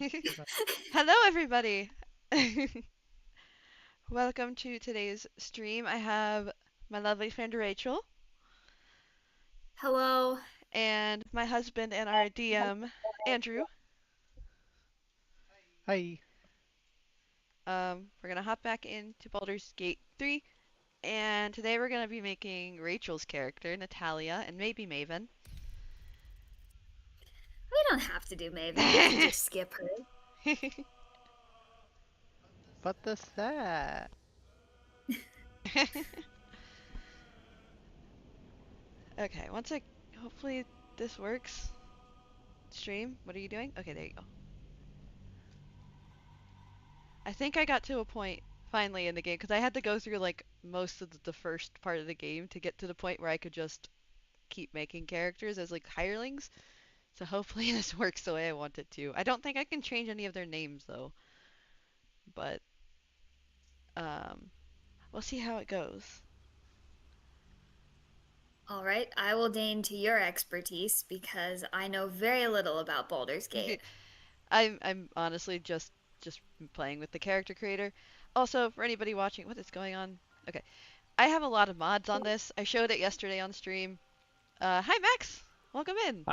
Hello, everybody. Welcome to today's stream. I have my lovely friend Rachel Hello. and my husband and our DM, Andrew. Hi. We're gonna hop back into Baldur's Gate 3, and today we're gonna be making Rachel's character, Natalia, and maybe Maven. We don't have to do Maven. We can just skip her. But the that? Okay, hopefully this works. Stream, what are you doing? Okay, there you go. I think I got to a point finally in the game because I had to go through like most of the first part of the game to get to the point where I could just keep making characters as like hirelings. So hopefully this works the way I want it to. I don't think I can change any of their names though, but um, we'll see how it goes. All right, I will deign to your expertise because I know very little about Baldur's Gate. I'm honestly just playing with the character creator. Also, for anybody watching, what is going on? Okay, I have a lot of mods on this. I showed it yesterday on stream. Hi Max, welcome in.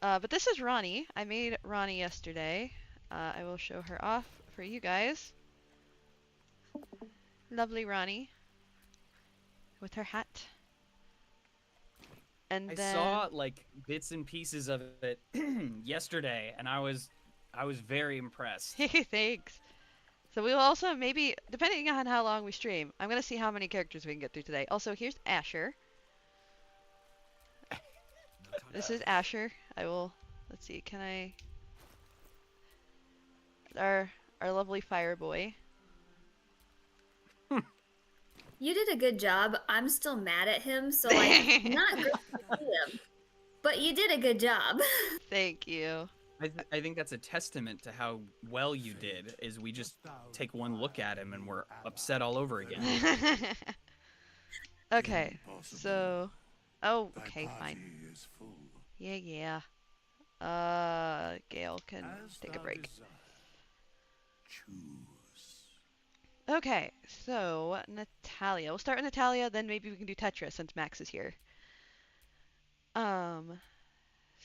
Ah, But this is Ronnie. I made Ronnie yesterday. I will show her off for you guys. Lovely Ronnie with her hat. And I then saw like bits and pieces of it yesterday, and I was very impressed. thanks. So we will also maybe, depending on how long we stream, I'm gonna see how many characters we can get through today. Also, here's Asher. This is Asher. I will. Let's see. Can I? Our lovely fire boy. You did a good job. I'm still mad at him, so like not great to see him, but you did a good job. Thank you. I think that's a testament to how well you did. Is we just take one look at him and we're upset all over again. Okay. So. Oh. Okay. Fine. Yeah. Gale can take a break. Okay, so Natalia. We'll start with Natalia, then maybe we can do Tetra since Max is here. Um,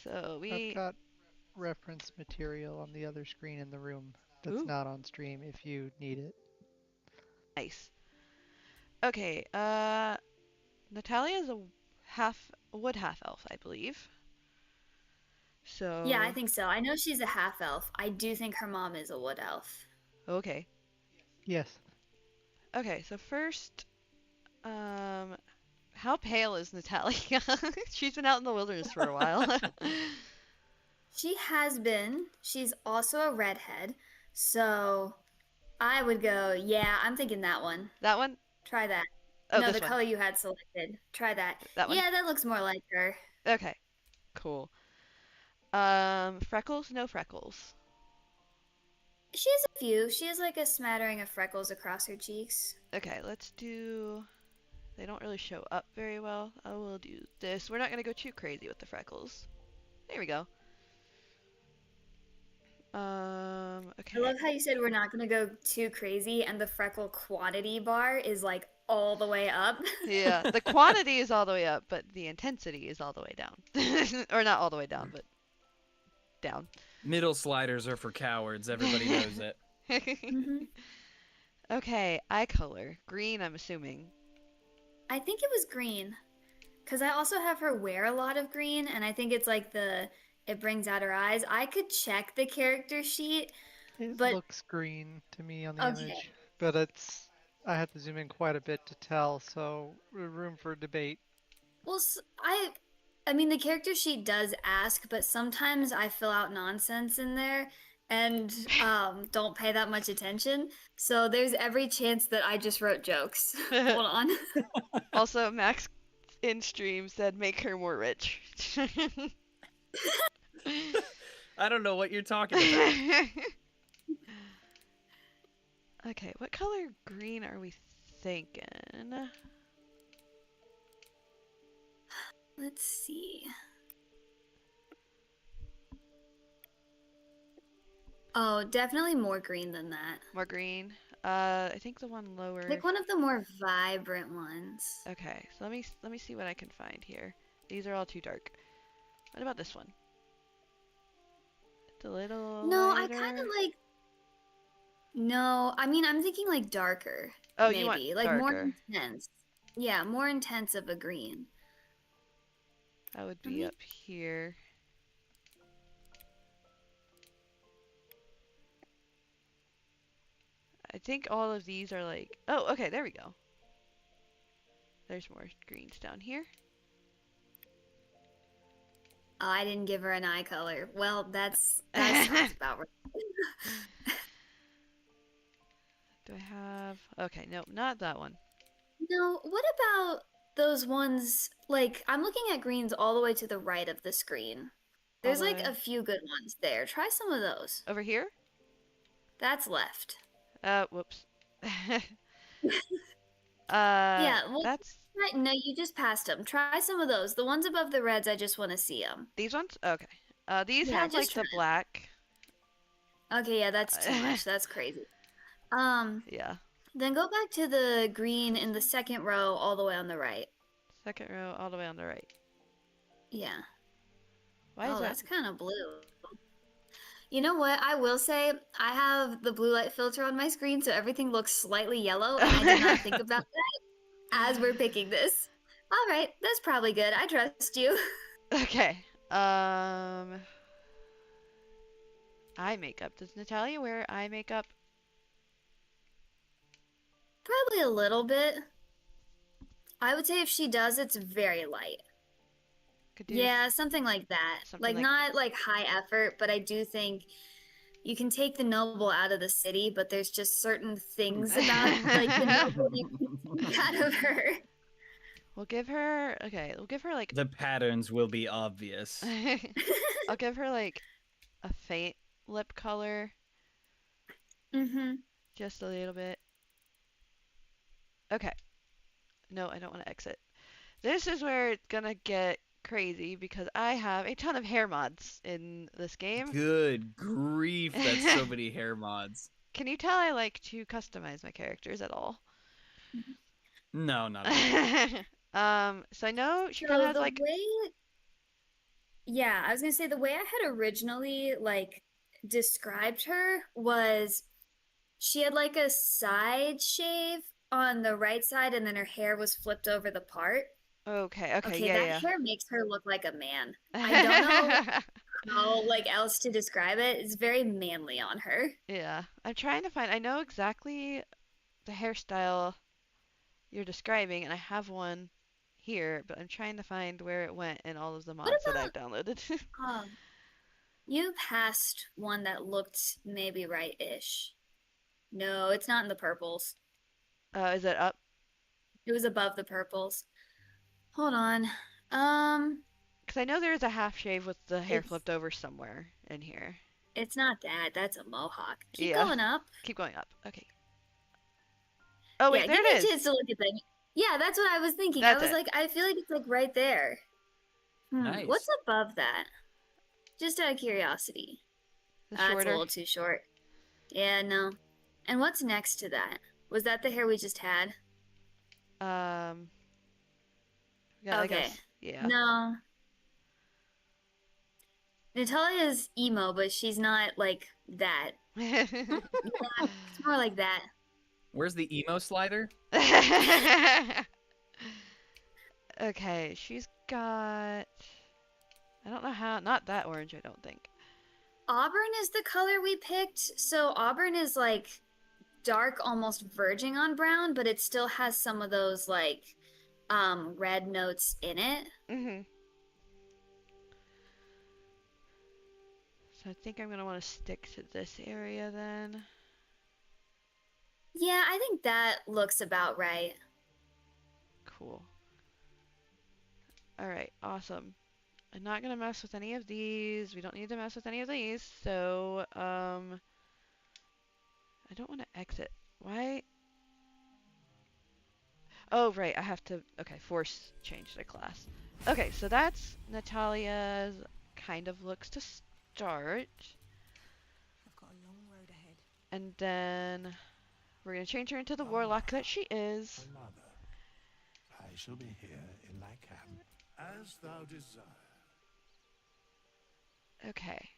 so I've we. got reference material on the other screen in the room that's Ooh, not on stream if you need it. nice. Okay, Natalia is a wood half elf, I believe. Yeah, I So, think so. I know she's a half elf. I do think her mom is a wood elf. okay. Yes. Okay, so first, um, how pale is Natalia? She's been out in the wilderness for a while. She has been. She's also a redhead. So I would go, yeah, I'm thinking that one. That one? Try that. Oh, No, this the one. color you had selected. Try that. That one? Yeah, that looks more like her. Okay, cool. Freckles? No freckles. She has a few. She has like a smattering of freckles across her cheeks. Okay, let's do. They don't really show up very well. I will do this. We're not gonna go too crazy with the freckles. There we go. I Okay. love how you said we're not going to go too crazy, and the freckle quantity bar is like all the way up. Yeah, the quantity is all the way up, but the intensity is all the way down. Or not all the way down, but down. Middle sliders are for cowards. Everybody knows it. hmm Okay, eye color. Green, I'm assuming. I think it was green because I also have her wear a lot of green, and I think it's like it brings out her eyes. I could check the character sheet, It but looks green to me on the okay. image, but I had to zoom in quite a bit to tell, so room for debate. Well, I mean, the character sheet does ask, but sometimes I fill out nonsense in there and don't pay that much attention. So there's every chance that I just wrote jokes. Hold on. Also, Max in stream said make her more rich. I don't know what you're talking about. Okay, what color green are we thinking? Let's see. Oh, definitely more green than that. More green. I think the one lower. Pick one of the more vibrant ones. Okay, so let me see what I can find here. These are all too dark. What about this one? It's a little No, I kind lighter. of like. No, I mean, I'm thinking like darker, Oh, you want maybe. Like more darker. intense. Yeah, more intense of a green. That would Let be me. up here. I think all of these are like. Oh, okay, there we go. There's more greens down here. Oh, I didn't give her an eye color. Well, that sounds about right. Do I have? Okay, nope, not that one. No, what about those ones? Like, I'm looking at greens all the way to the right of the screen. All There's the like way a few good ones there. Try some of those. over here. That's left. Whoops. Yeah, well, That's right. No, you just passed them. Try some of those. The ones above the reds, I just want to see them. these ones. Okay. These Yeah, have just like try. the black. Okay, yeah, that's too much. That's crazy. Um, Yeah. then go back to the green in the second row all the way on the right. Second row, all the way on the right. Yeah. Why is Oh, that? that's kind of blue. You know what? I will say I have the blue light filter on my screen, so everything looks slightly yellow, and I did not think about that as we're picking this. All right, that's probably good. I trust you. Okay. Eye makeup. Does Natalia wear eye makeup? Probably a little bit. I would say if she does, it's very light. Could do Yeah, something like that. something Like like. not like high effort, but I do think you can take the noble out of the city, but there's just certain things about like the noble you can take out of her. We'll give her. Okay, we'll give her like. The patterns will be obvious. I'll give her like a faint lip color, Mm-hmm. just a little bit. Okay. No, I don't want to exit. This is where it's gonna get crazy because I have a ton of hair mods in this game. Good grief, that's so many hair mods. Can you tell I like to customize my characters at all? No, not at all. So I know she kind So of has the like. way, yeah, I was gonna say the way I had originally like described her was she had like a side shave on the right side and then her hair was flipped over the part. Okay, okay, Okay, yeah, that yeah. hair makes her look like a man. I don't know how like else to describe it. It's very manly on her. Yeah, I'm trying to find. I know exactly the hairstyle you're describing, and I have one here, but I'm trying to find where it went in all of the What mods that I've about downloaded. you passed one that looked maybe right-ish. No, it's not in the purples. Is it up? It was above the purples. Hold on. Because I know there is a half shave with the hair It's flipped over somewhere in here. it's not that. That's a mohawk. Keep Yeah, going up. keep going up. Okay. Oh Yeah, wait, there give me it a is. chance to look at them. Yeah, that's what I was thinking. I That's was it. like, I feel like it's like right there. What's Nice. above that? Just out of curiosity. The That's a shorter. little too short. Yeah, no. And what's next to that? Was that the hair we just had? Yeah, I Okay. guess. Yeah. No. Natalia's emo, but she's not like that. Yeah, it's more like that. Where's the emo slider? Okay, she's got. I don't know how. Not that orange, I don't think. Auburn is the color we picked. So Auburn is like dark, almost verging on brown, but it still has some of those like red notes in it. Mhm. So I think I'm gonna want to stick to this area then. Yeah, I think that looks about right. Cool. All right, awesome. I'm not gonna mess with any of these. We don't need to mess with any of these. So, I don't want to exit. Why? Oh, right. I have to. Okay, force change the class. Okay, so that's Natalia's kind of looks to start. And then we're gonna change her into the warlock that she is. Another. I shall be here in my camp as thou desire. Okay.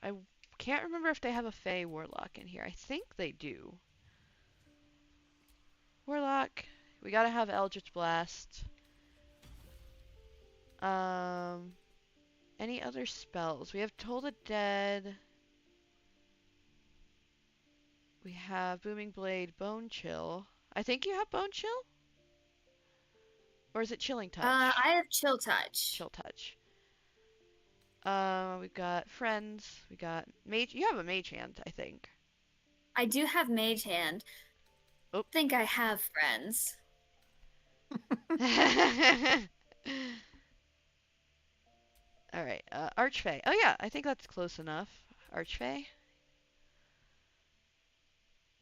I can't remember if they have a Fey warlock in here. I think they do. Warlock. We gotta have Eldritch Blast. Any other spells? We have Toll the Dead. We have Booming Blade, Bone Chill. I think you have Bone Chill? Or is it Chilling Touch? I have Chill Touch. Chill Touch. We've got Friends. We got Mage. You have a Mage Hand, I think. I do have Mage Hand. Oh. I think I have Friends. Alright, Archfey. Oh yeah, I think that's close enough. Archfey?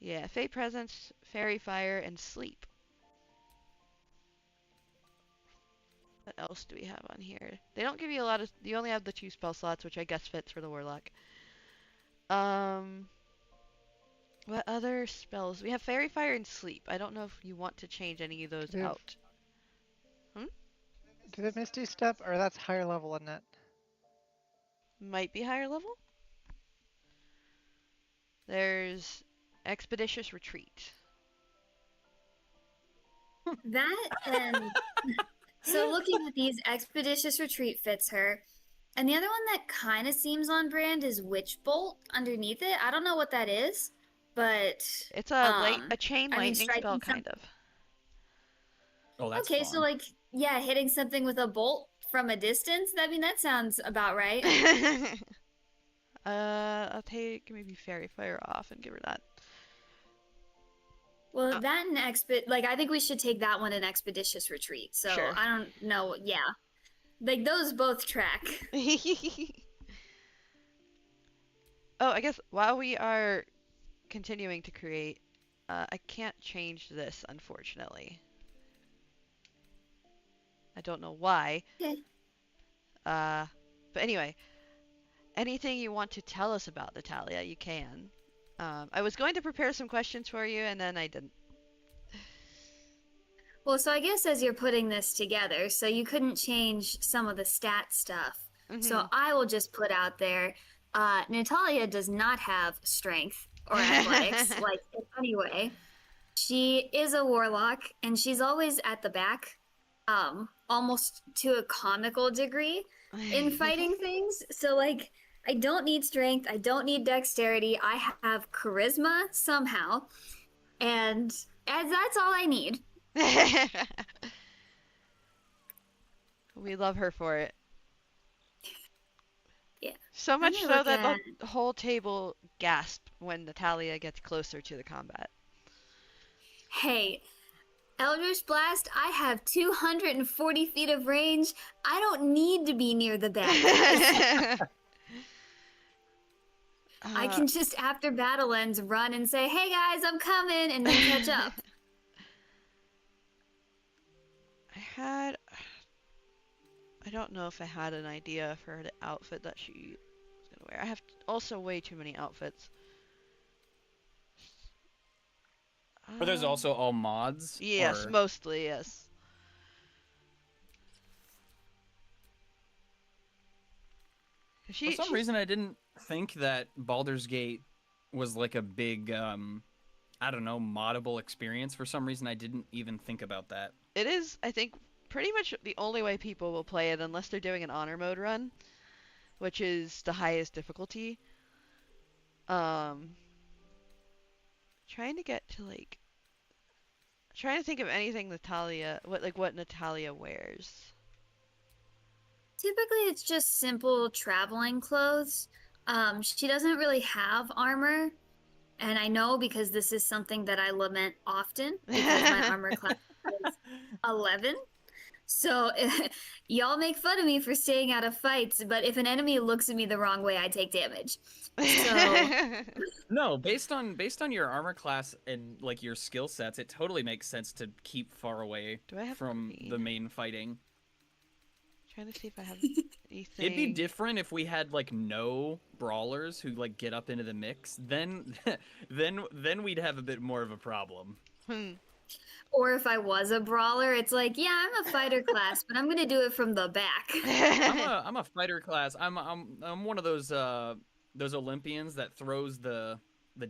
Yeah, Fey Presence, Fairy Fire, and Sleep. What else do we have on here? They don't give you a lot of... You only have the 2 spell slots, which I guess fits for the Warlock. What other spells? We have Fairy Fire and Sleep. I don't know if you want to change any of those out. Do they Misty Step, or that's higher level, isn't it? Might be higher level. There's Expeditious Retreat. That and so looking at these, Expeditious Retreat fits her. And the other one that kind of seems on brand is Witch Bolt underneath it. I don't know what that is, but It's a chain lightning striking spell, kind of. Oh, that's okay, fun. so like hitting something with a bolt from a distance. I mean, that sounds about right. I'll take maybe Fairy Fire off and give her that. Well, that and I think we should take that one in Expeditious Retreat. So Sure. I don't know. Yeah, like those both track. Oh, I guess while we are continuing to create, I can't change this, unfortunately. I don't know why. Okay. But anyway, anything you want to tell us about Natalia, you can. I was going to prepare some questions for you, and then I didn't. Well, so I guess as you're putting this together, so you couldn't change some of the stat stuff. So I will just put out there, Natalia does not have strength or athletics, like in any way. She is a warlock, and she's always at the back, almost to a comical degree in fighting things. So, like, I don't need strength, I don't need dexterity, I have charisma somehow, and that's all I need. We love her for it. Yeah. So much me so look that at- the whole table gasped when Natalia gets closer to the combat. Hey, Eldritch Blast, I have 240 feet of range. I don't need to be near the bad guys. I can just, after battle ends, run and say, hey guys, I'm coming, and then catch up. I don't know if I had an idea for the outfit that she was gonna wear. I have also way too many outfits. Are those also all mods? Yes, or... mostly, yes. For some reason, I didn't think that Baldur's Gate was like a big, I don't know, moddable experience. For some reason, I didn't even think about that. It is, I think, pretty much the only way people will play it unless they're doing an honor mode run, which is the highest difficulty. Trying to get to trying to think of anything what Natalia wears. Typically, it's just simple traveling clothes. She doesn't really have armor, and I know because this is something that I lament often because my armor class is 11. So y'all make fun of me for staying out of fights, but if an enemy looks at me the wrong way, I take damage. So No, based on your armor class and like your skill sets, it totally makes sense to keep far away Do I have from green? the main fighting. Trying to see if I have anything. It'd be different if we had like no brawlers who like get up into the mix. Then, then we'd have a bit more of a problem. Or if I was a brawler, it's like, yeah, I'm a fighter class, but I'm gonna do it from the back. I'm a fighter class. I'm one of those Olympians that throws the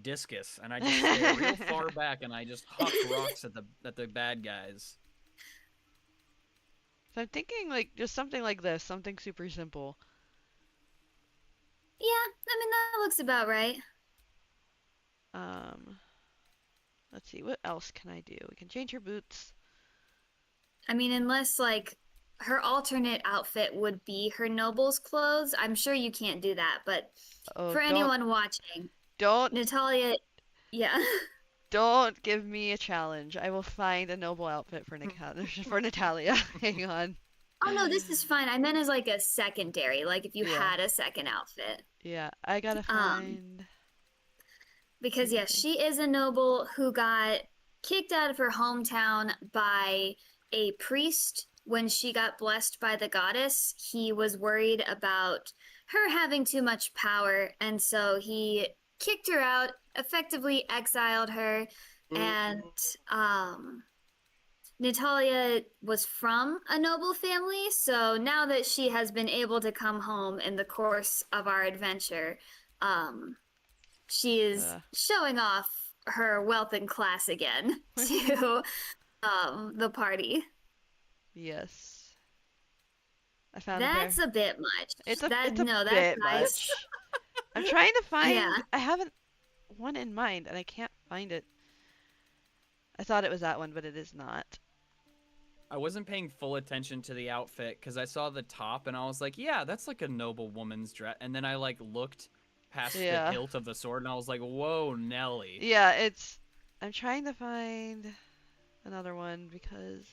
discus, and I just stay real far back, and I just huck rocks at the bad guys. So I'm thinking like just something like this, something super simple. Yeah, I mean that looks about right. Let's see, what else can I do? We can change her boots. I mean, unless like her alternate outfit would be her noble's clothes. I'm sure you can't do that, but Oh, for anyone watching, don't Natalia, yeah. don't give me a challenge. I will find a noble outfit for for Natalia. Hang on. Oh no, this is fine. I meant as like a secondary, like if you Yeah. had a second outfit. Yeah, I gotta find. Because yeah, she is a noble who got kicked out of her hometown by a priest when she got blessed by the goddess. He was worried about her having too much power, and so he kicked her out, effectively exiled her, and Natalia was from a noble family, so now that she has been able to come home in the course of our adventure, she is showing off her wealth and class again to the party. Yes. I found That's her. a bit much. It's a that, it's a no, bit that's nice. much. I'm trying to find. Yeah. I haven't one in mind, and I can't find it. I thought it was that one, but it is not. I wasn't paying full attention to the outfit because I saw the top and I was like, yeah, that's like a noble woman's dress. And then I like looked past the hilt of the sword and I was like, whoa, Nelly. Yeah, it's. I'm trying to find another one because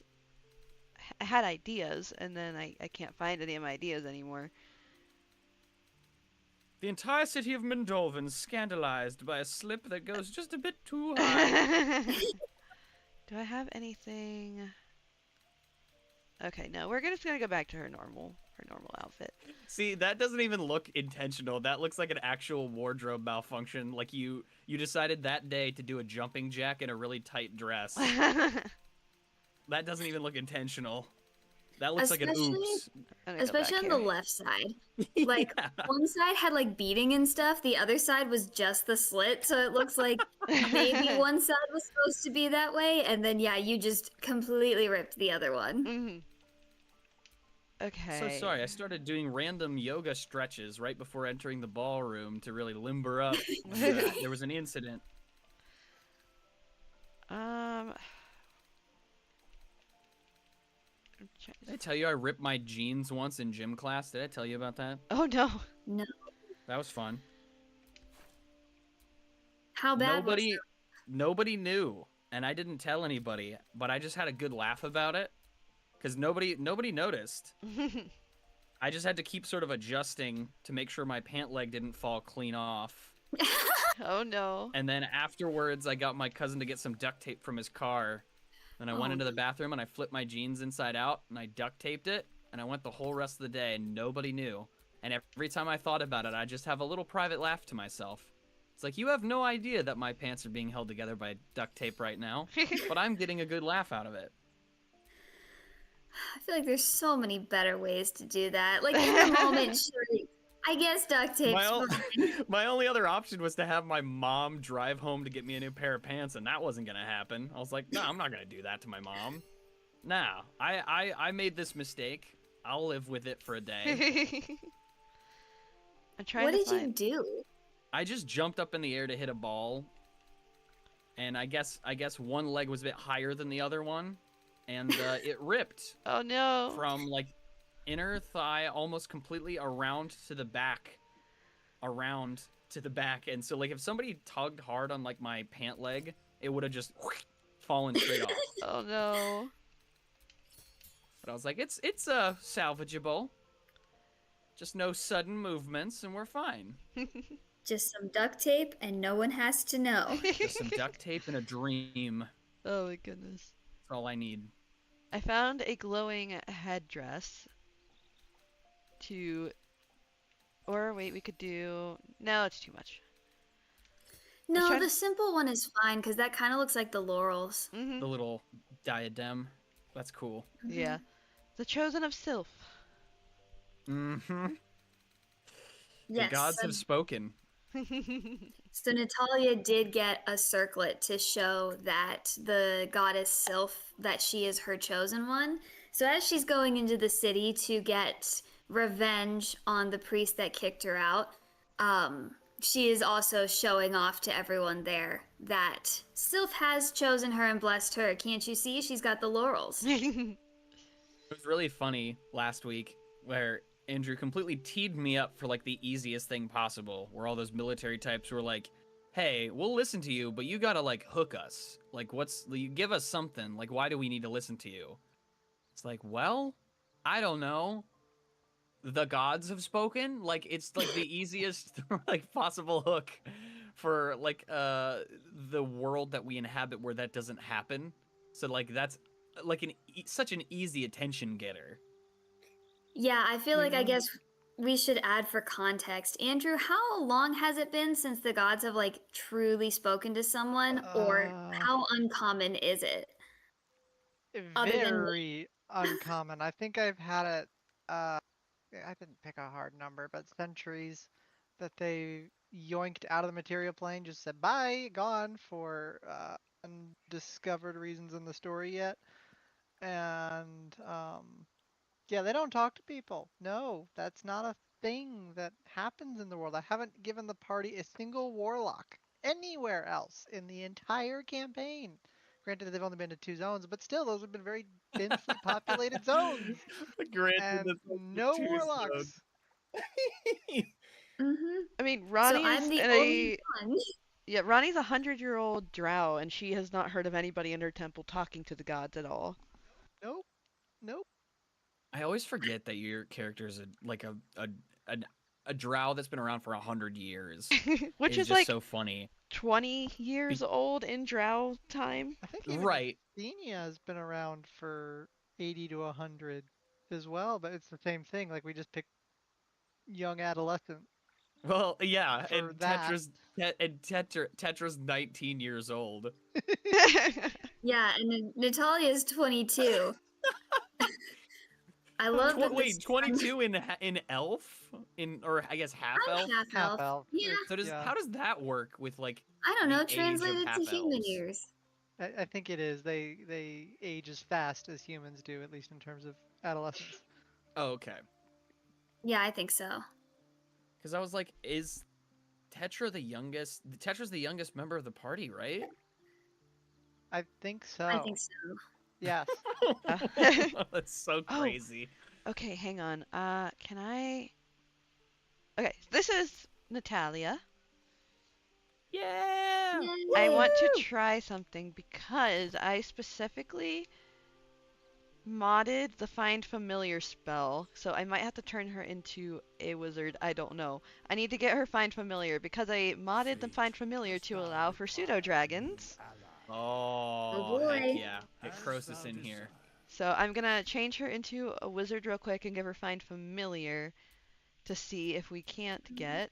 I had ideas, and then I can't find any of my ideas anymore. The entire city of Mendolvin's scandalized by a slip that goes just a bit too high. Do I have anything? Okay, no, we're just gonna go back to her normal outfit. See, that doesn't even look intentional. That looks like an actual wardrobe malfunction. Like you decided that day to do a jumping jack in a really tight dress. That doesn't even look intentional. That looks like an oops. Especially on the left side. Like, Yeah. one side had, like, beading and stuff. The other side was just the slit. So it looks like maybe one side was supposed to be that way. And then, yeah, you just completely ripped the other one. Mm-hmm. Okay. So sorry, I started doing random yoga stretches right before entering the ballroom to really limber up. There was an incident. Did I tell you I ripped my jeans once in gym class? Did I tell you about that? Oh no. No. That was fun. How bad was it? Nobody knew, and I didn't tell anybody, but I just had a good laugh about it, because nobody noticed. I just had to keep sort of adjusting to make sure my pant leg didn't fall clean off. Oh no. And then afterwards, I got my cousin to get some duct tape from his car. Then I went into the bathroom and I flipped my jeans inside out and I duct taped it. And I went the whole rest of the day and nobody knew. And every time I thought about it, I just have a little private laugh to myself. It's like, you have no idea that my pants are being held together by duct tape right now. But I'm getting a good laugh out of it. I feel like there's so many better ways to do that. Like, in the moment, sure, I guess duct tape's fine. My only other option was to have my mom drive home to get me a new pair of pants, and that wasn't going to happen. I was like, no, I'm not going to do that to my mom. Nah, I made this mistake. I'll live with it for a day. I'm trying What to did you find... do? I just jumped up in the air to hit a ball, and I guess one leg was a bit higher than the other one, and it ripped. Oh no. From like inner thigh almost completely around to the back, and so like if somebody tugged hard on like my pant leg, it would have just fallen straight off. Oh no. But I was like, it's salvageable. Just no sudden movements, and we're fine. Just some duct tape, and no one has to know. Just some duct tape and a dream. Oh my goodness. That's all I need. I found a glowing headdress. to, or wait, we could do, no, it's too much. No, trying the simple one is fine because that kind of looks like the laurels. Mm-hmm. The little diadem. That's cool. Yeah. The Chosen of Sylph. Mm-hmm. The Yes. gods have spoken. So Natalia did get a circlet to show that the goddess Sylph, that she is her chosen one. So as she's going into the city to get revenge on the priest that kicked her out, she is also showing off to everyone there that Sylph has chosen her and blessed her. Can't you see? She's got the laurels. It was really funny last week where Andrew completely teed me up for like the easiest thing possible, where all those military types were like, hey, we'll listen to you, but you gotta like hook us. Like, you give us something. Like, why do we need to listen to you? It's like, well, I don't know. The gods have spoken. Like, it's like the easiest like possible hook for like the world that we inhabit where that doesn't happen. So like that's like such an easy attention getter. Yeah, I feel like I Yeah. guess we should add for context. Andrew, how long has it been since the gods have like truly spoken to someone, or how uncommon is it? Other than Very uncommon. I think I've had it, I didn't pick a hard number, but centuries that they yoinked out of the material plane, just said bye, gone for undiscovered reasons in the story yet. And yeah, they don't talk to people. No, that's not a thing that happens in the world. I haven't given the party a single warlock anywhere else in the entire campaign. Granted, they've only been to 2 zones, but still, those have been very densely populated zones. Granted, And that's like no two zones. warlocks. hmm I mean, So Ronnie I'm is the in only a one. yeah, Ronnie's 100-year-old drow, and she has not heard of anybody in her temple talking to the gods at all. Nope. Nope. I always forget that your character is a a drow that's been around for 100 years. Which Is is just like so funny. 20 years Be- old in drow time. I think even right. Xenia has been around for 80 to 100 as well, but it's the same thing. Like, we just pick young adolescent Well, yeah, for that. Tetra's 19 years old. Yeah, and then Natalia's 22. I love that this. Wait, 22 in elf, or I guess half I'm elf. half Half elf. elf. Yeah, So Yeah. how does that work with like I don't know. the age of Translated to half human elves? years. I think it is. They age as fast as humans do, at least in terms of adolescence. Oh, okay. Yeah, I think so. Because I was like, is Tetra the youngest? Tetra's the youngest member of the party, right? I think so. I think so. Yes. That's so Oh. crazy. Okay, hang on. Can I? Okay, this is Natalia. Yeah. I want to try something because I specifically modded the Find Familiar spell, so I might have to turn her into a wizard. I don't know. I need to get her Find Familiar because I modded the Find Familiar to allow for pseudo dragons. Oh, boy. heck yeah. Get Croesus in here. So I'm gonna change her into a wizard real quick and give her Find Familiar to see if we can't get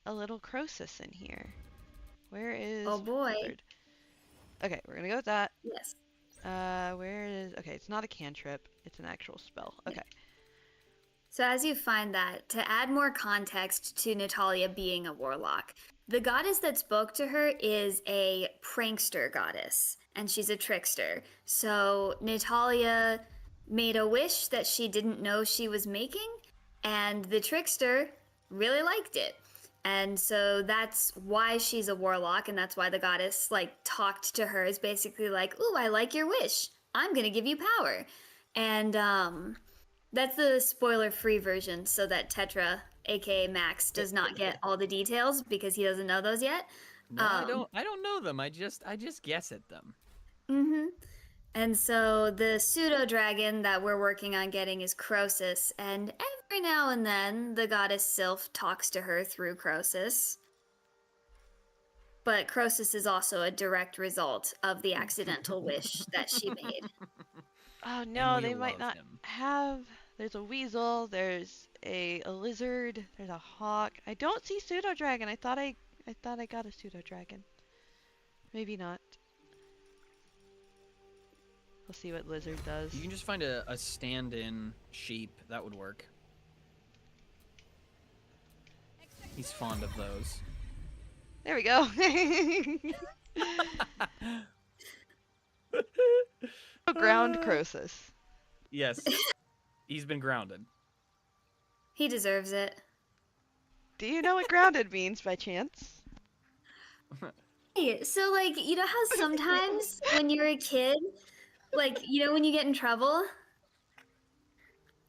a little Croesus in here. Where is Oh boy. wizard? Okay, we're gonna go with that. Yes. Where is? Okay, it's not a cantrip. It's an actual spell. Okay. So as you find that, to add more context to Natalia being a warlock, the goddess that spoke to her is a prankster goddess, and she's a trickster. So Natalia made a wish that she didn't know she was making, and the trickster really liked it. And so that's why she's a warlock, and that's why the goddess like talked to her, is basically like, "Ooh, I like your wish. I'm gonna give you power." And that's the spoiler-free version, so that Tetra, aka Max, does not get all the details because he doesn't know those yet. No, I don't know them. I just guess at them. Mm-hmm. And so the pseudo dragon that we're working on getting is Croesus, and every now and then the goddess Sylph talks to her through Croesus. But Croesus is also a direct result of the accidental wish that she made. Oh no, we they might love not him. have There's a weasel. There's a lizard. There's a hawk. I don't see pseudo dragon. I thought I got a pseudo dragon. Maybe not. We'll see what lizard does. You can just find a stand-in sheep. That would work. He's fond of those. There we go. Ground Croesus. Yes. He's been grounded. He deserves it. Do you know what grounded means by chance? Hey, so like, you know how sometimes when you're a kid, like, you know when you get in trouble?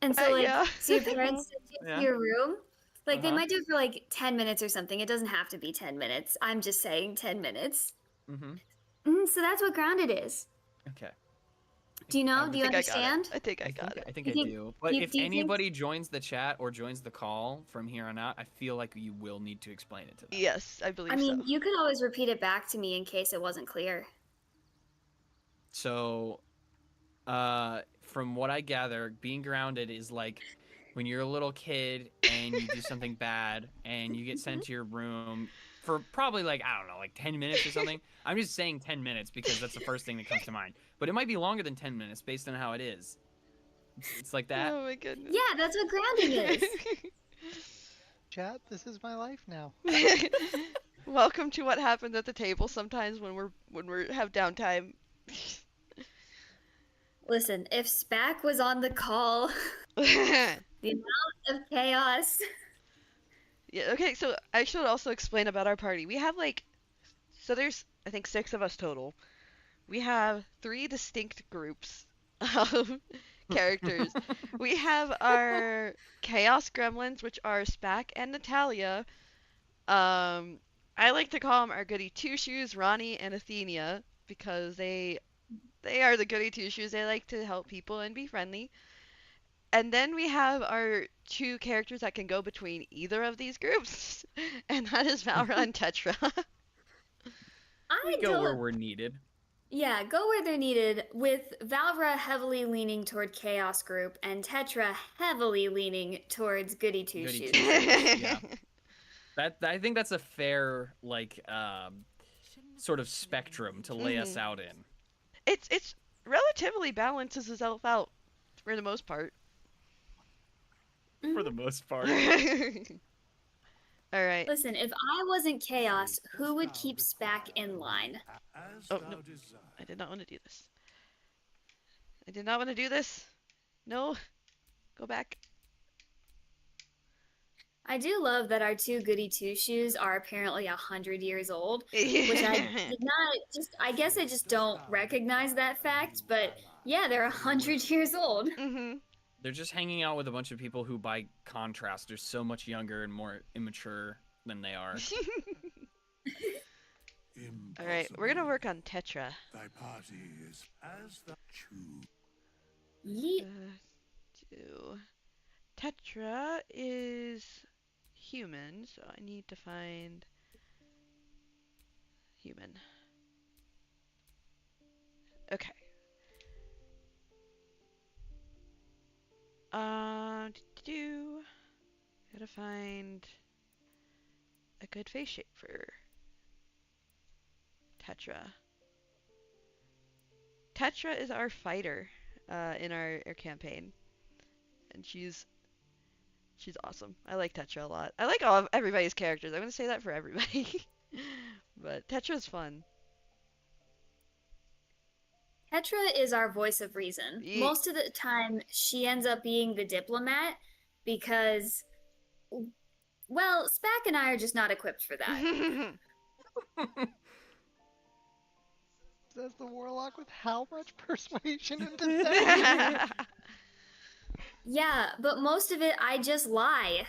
And so like, Yeah. so your parents send you Yeah. to your room? Like, they Uh-huh. might do it for like 10 minutes or something. It doesn't have to be 10 minutes. I'm just saying 10 minutes. Mm-hmm. So that's what grounded is. Okay. Do you know? I Do you think I got it. understand? I think I got it. I think You I think- do. But you- if do you think- anybody joins the chat or joins the call from here on out, I feel like you will need to explain it to them. Yes, I believe I mean, so. you could always repeat it back to me in case it wasn't clear. So, from what I gather, being grounded is like when you're a little kid and you do something bad and you get sent to your room for probably like, I don't know, like 10 minutes or something. I'm just saying 10 minutes because that's the first thing that comes to mind. But it might be longer than 10 minutes based on how it is. It's like that. Oh my goodness. Yeah, that's what grounding is. Chat, this is my life now. Welcome to what happens at the table sometimes when we have downtime. Listen, if SPAC was on the call, Yeah, the amount of chaos. okay, so I should also explain about our party. We have so there's I think 6 of us total. We have 3 distinct groups of characters. We have our Chaos Gremlins, which are SPAC and Natalia. I like to call them our goody two shoes, Ronnie and Athenia, because they are the goody two shoes. They like to help people and be friendly. And then we have our 2 characters that can go between either of these groups, and that is Valra and Tetra. I Go where don't. we're needed. Yeah, go where they're needed, with Valra heavily leaning toward Chaos Group and Tetra heavily leaning towards Goody Two Goody Shoes. two-shoes. Yeah. I think that's a fair sort of spectrum to lay us out in. It's relatively balances itself out for the most part. For the most part. All right. Listen, if I wasn't Chaos, who would keep SPAC in line? As Oh, thou no. desire. I did not want to do this. I did not want to do this. No. Go back. I do love that our 2 Goody Two Shoes are apparently 100 years old, which I did not I guess I just don't recognize that fact, but yeah, they're 100 years old. Mhm. They're just hanging out with a bunch of people who, by contrast, are so much younger and more immature than they are. All right, we're gonna work on Tetra. Thy party is as thou choose. Yeet. Tetra is human, so I need to find human. Okay. Gotta find a good face shape for Tetra. Tetra is our fighter in our campaign, and she's awesome. I like Tetra a lot. I like all of everybody's characters. I'm gonna say that for everybody, but Tetra's fun. Tetra is our voice of reason. Ye- Most of the time, she ends up being the diplomat because, well, SPAC and I are just not equipped for that. Says the warlock with how much persuasion and deception? Yeah, but most of it, I just lie.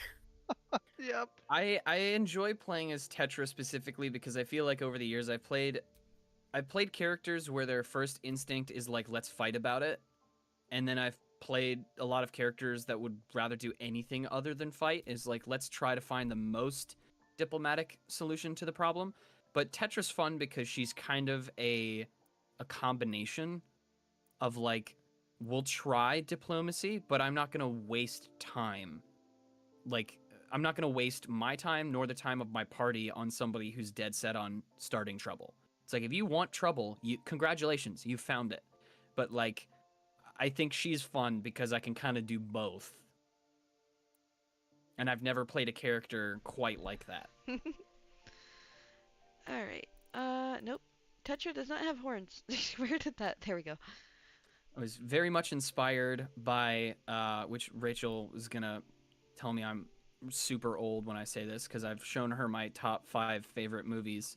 Yep. I enjoy playing as Tetra specifically because I feel like over the years I've played characters where their first instinct is like, let's fight about it. And then I've played a lot of characters that would rather do anything other than fight, is like, let's try to find the most diplomatic solution to the problem. But Tetra's fun because she's kind of a combination of like will try diplomacy, but I'm not gonna waste time. Like, I'm not gonna waste my time nor the time of my party on somebody who's dead set on starting trouble. It's like, if you want trouble, congratulations, you found it. But like, I think she's fun because I can kind of do both. And I've never played a character quite like that. Alright. Nope. Tetra does not have horns. Where did that? There we go. I was very much inspired by, which Rachel is gonna tell me I'm super old when I say this, because I've shown her my top 5 favorite movies.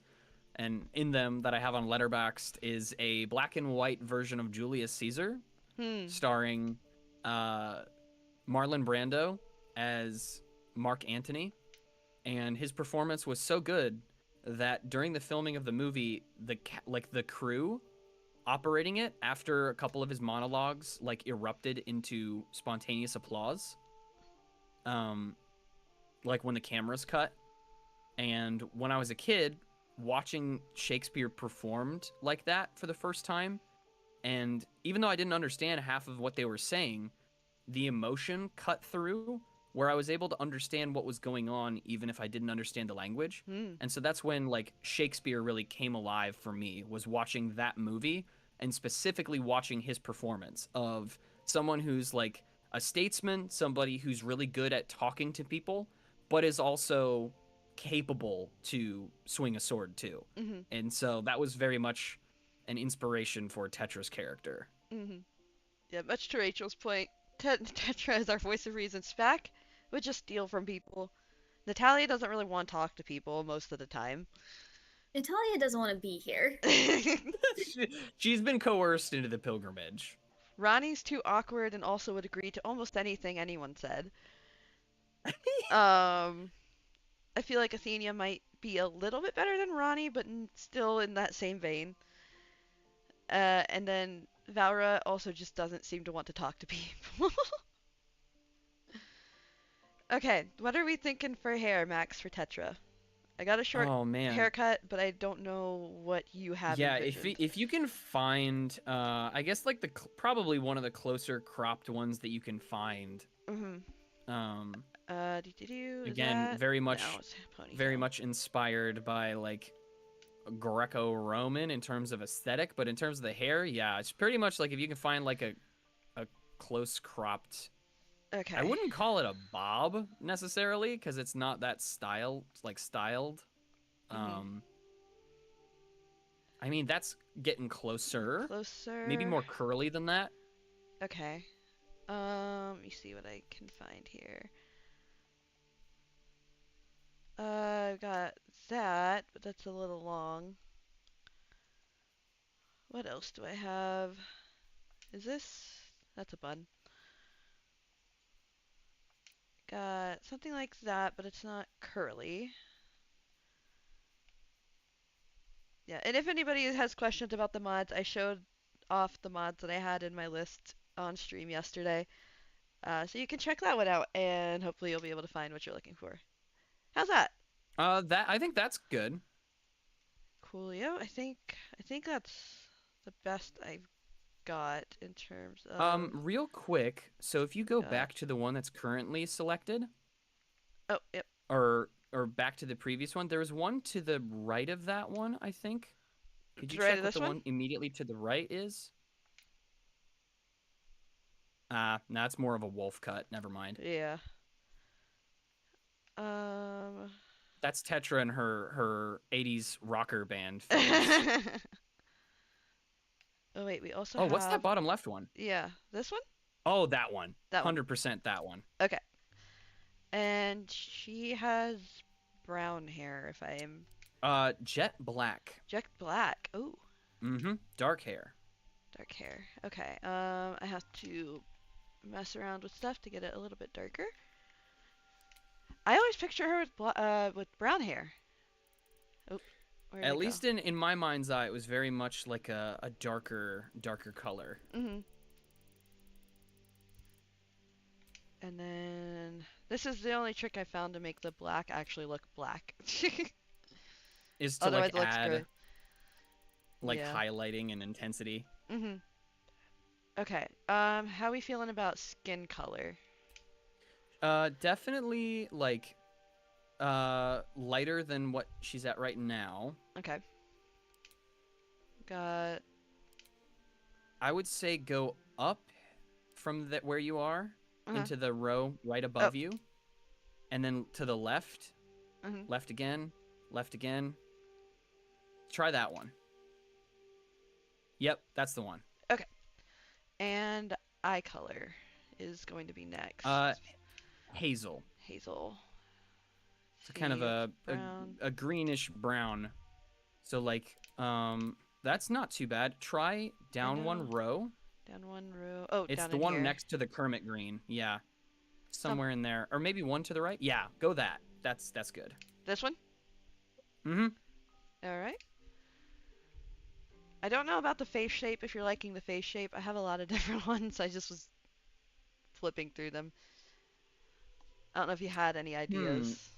And in them that I have on Letterboxd is a black and white version of Julius Caesar, starring Marlon Brando as Mark Antony. And his performance was so good that during the filming of the movie, the crew operating it, after a couple of his monologues, like, erupted into spontaneous applause. Like when the cameras cut. And when I was a kid, watching Shakespeare performed like that for the first time, and even though I didn't understand half of what they were saying, the emotion cut through where I was able to understand what was going on even if I didn't understand the language. And so that's when, like, Shakespeare really came alive for me, was watching that movie, and specifically watching his performance of someone who's like a statesman, somebody who's really good at talking to people, but is also capable to swing a sword too. And so that was very much an inspiration for Tetra's character. Yeah, much to Rachel's point, Tetra is our voice of reason. Spac would just steal from people. Natalia doesn't really want to talk to people most of the time. Natalia doesn't want to be here. She's been coerced into the pilgrimage. Ronnie's too awkward and also would agree to almost anything anyone said. I feel like Athenia might be a little bit better than Ronnie, but still in that same vein. And then Valra also just doesn't seem to want to talk to people. Okay, what are we thinking for hair, Max, for Tetra? I got a short haircut, but I don't know what you have envisioned. if you can find, I guess, like, probably one of the closer cropped ones that you can find. Again, very much inspired by, like, Greco-Roman in terms of aesthetic, but in terms of the hair, yeah, it's pretty much like if you can find like a close cropped. Okay. I wouldn't call it a bob necessarily because it's not that styled. I mean, that's getting closer. Closer. Maybe more curly than that. Okay. Let me see what I can find here. I've got that, but that's a little long. What else do I have? Is this? That's a bun. Got something like that, but it's not curly. Yeah, and if anybody has questions about the mods, I showed off the mods that I had in my list on stream yesterday. So you can check that one out, and hopefully you'll be able to find what you're looking for. How's that? I think that's good. Coolio. I think that's the best I've got in terms of. Real quick. So if you go back to the one that's currently selected. Oh, yep. Or back to the previous one. There was one to the right of that one, I think. Could you check what the one immediately to the right is? No, it's more of a wolf cut. Never mind. Yeah. That's Tetra and her 80s rocker band. Oh wait, we also what's that bottom left one? Yeah, this one? Oh, that one. That 100% that one. Okay. And she has brown hair, if I'm... jet black. Jet black. Ooh. Dark hair. Dark hair. Okay. I have to mess around with stuff to get it a little bit darker. I always picture her with brown hair. Oh, at least in my mind's eye, it was very much like a darker color. And then this is the only trick I found to make the black actually look black. Is to like add like highlighting and intensity. Okay. How we feeling about skin color? Definitely like lighter than what she's at right now. Okay. Got. I would say go up from where you are Uh-huh. into the row right Oh. above you, and then to the left, Uh-huh. left again, left again. Try that one. Yep, that's the one. Okay. And eye color is going to be next. Hazel. Hazel. So kind of See, a, a brown. a greenish brown. So like that's not too bad. Try down one row. Down one row. Oh, It's down the in one here. next to the Kermit green. Yeah. Somewhere in there. Or maybe one to the right. Yeah, go that. That's good. This one? Mm-hmm. All right. I don't know about the face shape, if you're liking the face shape. I have a lot of different ones. I just was flipping through them. I don't know if you had any ideas.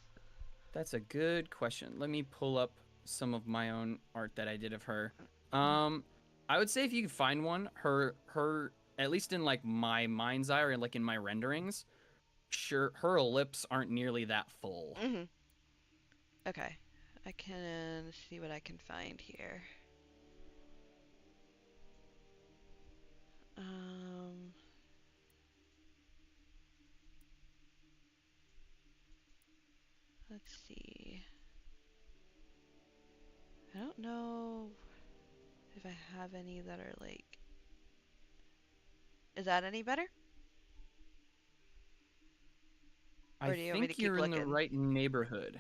That's a good question. Let me pull up some of my own art that I did of her. I would say if you can find one, her at least in like my mind's eye or like in my renderings, sure her lips aren't nearly that full. Mm-hmm. Okay. I can see what I can find here. Um, let's see. I don't know if I have any that are like. Is that any better? I Or do you want me to think keep you're in the looking? right neighborhood.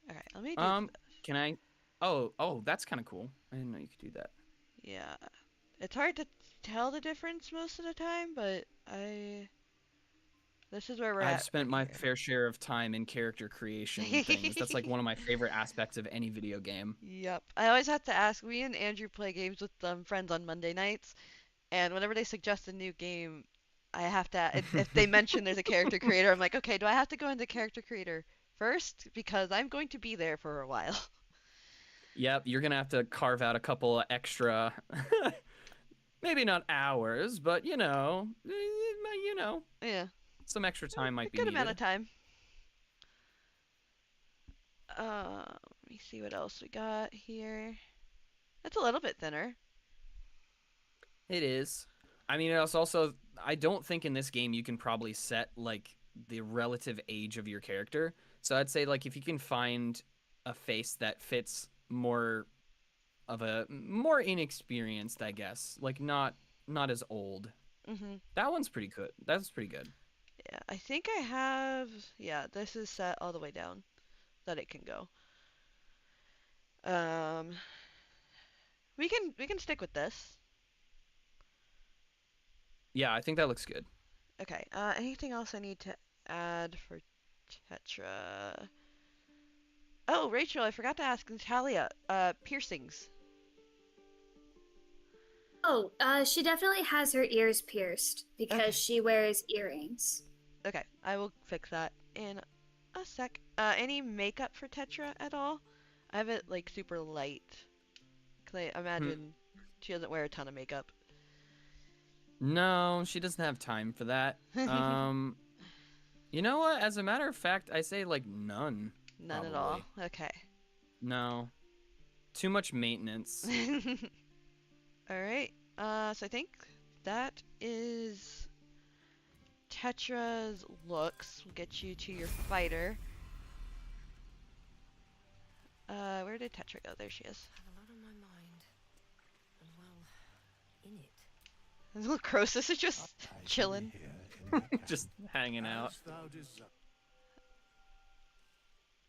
Okay, let me do this. Can I? Oh, that's kind of cool. I didn't know you could do that. Yeah. It's hard to tell the difference most of the time, but this is where we're I've at spent right my here. fair share of time in character creation things. That's like one of my favorite aspects of any video game. Yep. I always have to ask. Me and Andrew play games with friends on Monday nights, and whenever they suggest a new game, I have to. If they mention there's a character creator, I'm like, okay, do I have to go into character creator first because I'm going to be there for a while? Yep, you're gonna have to carve out a couple of extra, maybe not hours, but Yeah, some extra time a might be good amount of needed. time. Let me see what else we got here. It's a little bit thinner. It is. I mean, it's also. I don't think in this game you can probably set like the relative age of your character. So I'd say like if you can find a face that fits more inexperienced, I guess, like not as old. Mhm. That one's pretty good. That's pretty good. Yeah, I think I have. Yeah, this is set all the way down that it can go. Um, we can stick with this. Yeah, I think that looks good. Okay. Anything else I need to add for Tetra? Oh, Rachel, I forgot to ask Natalia. Piercings. Oh, she definitely has her ears pierced because Okay. she wears earrings. Okay, I will fix that in a sec. Any makeup for Tetra at all? I have it like super light. Cause I Hmm. imagine she doesn't wear a ton of makeup. No, she doesn't have time for that. You know what? As a matter of fact, I say like none, None at all. probably. Okay. No, too much maintenance. All right. So I think that is Tetra's looks. We'll get you to your fighter. Where did Tetra go? There she is. Have a lot on my mind. And well, in it. And little Croesus is just I shall be chilling. here in my camp, Just hanging out. as thou desire.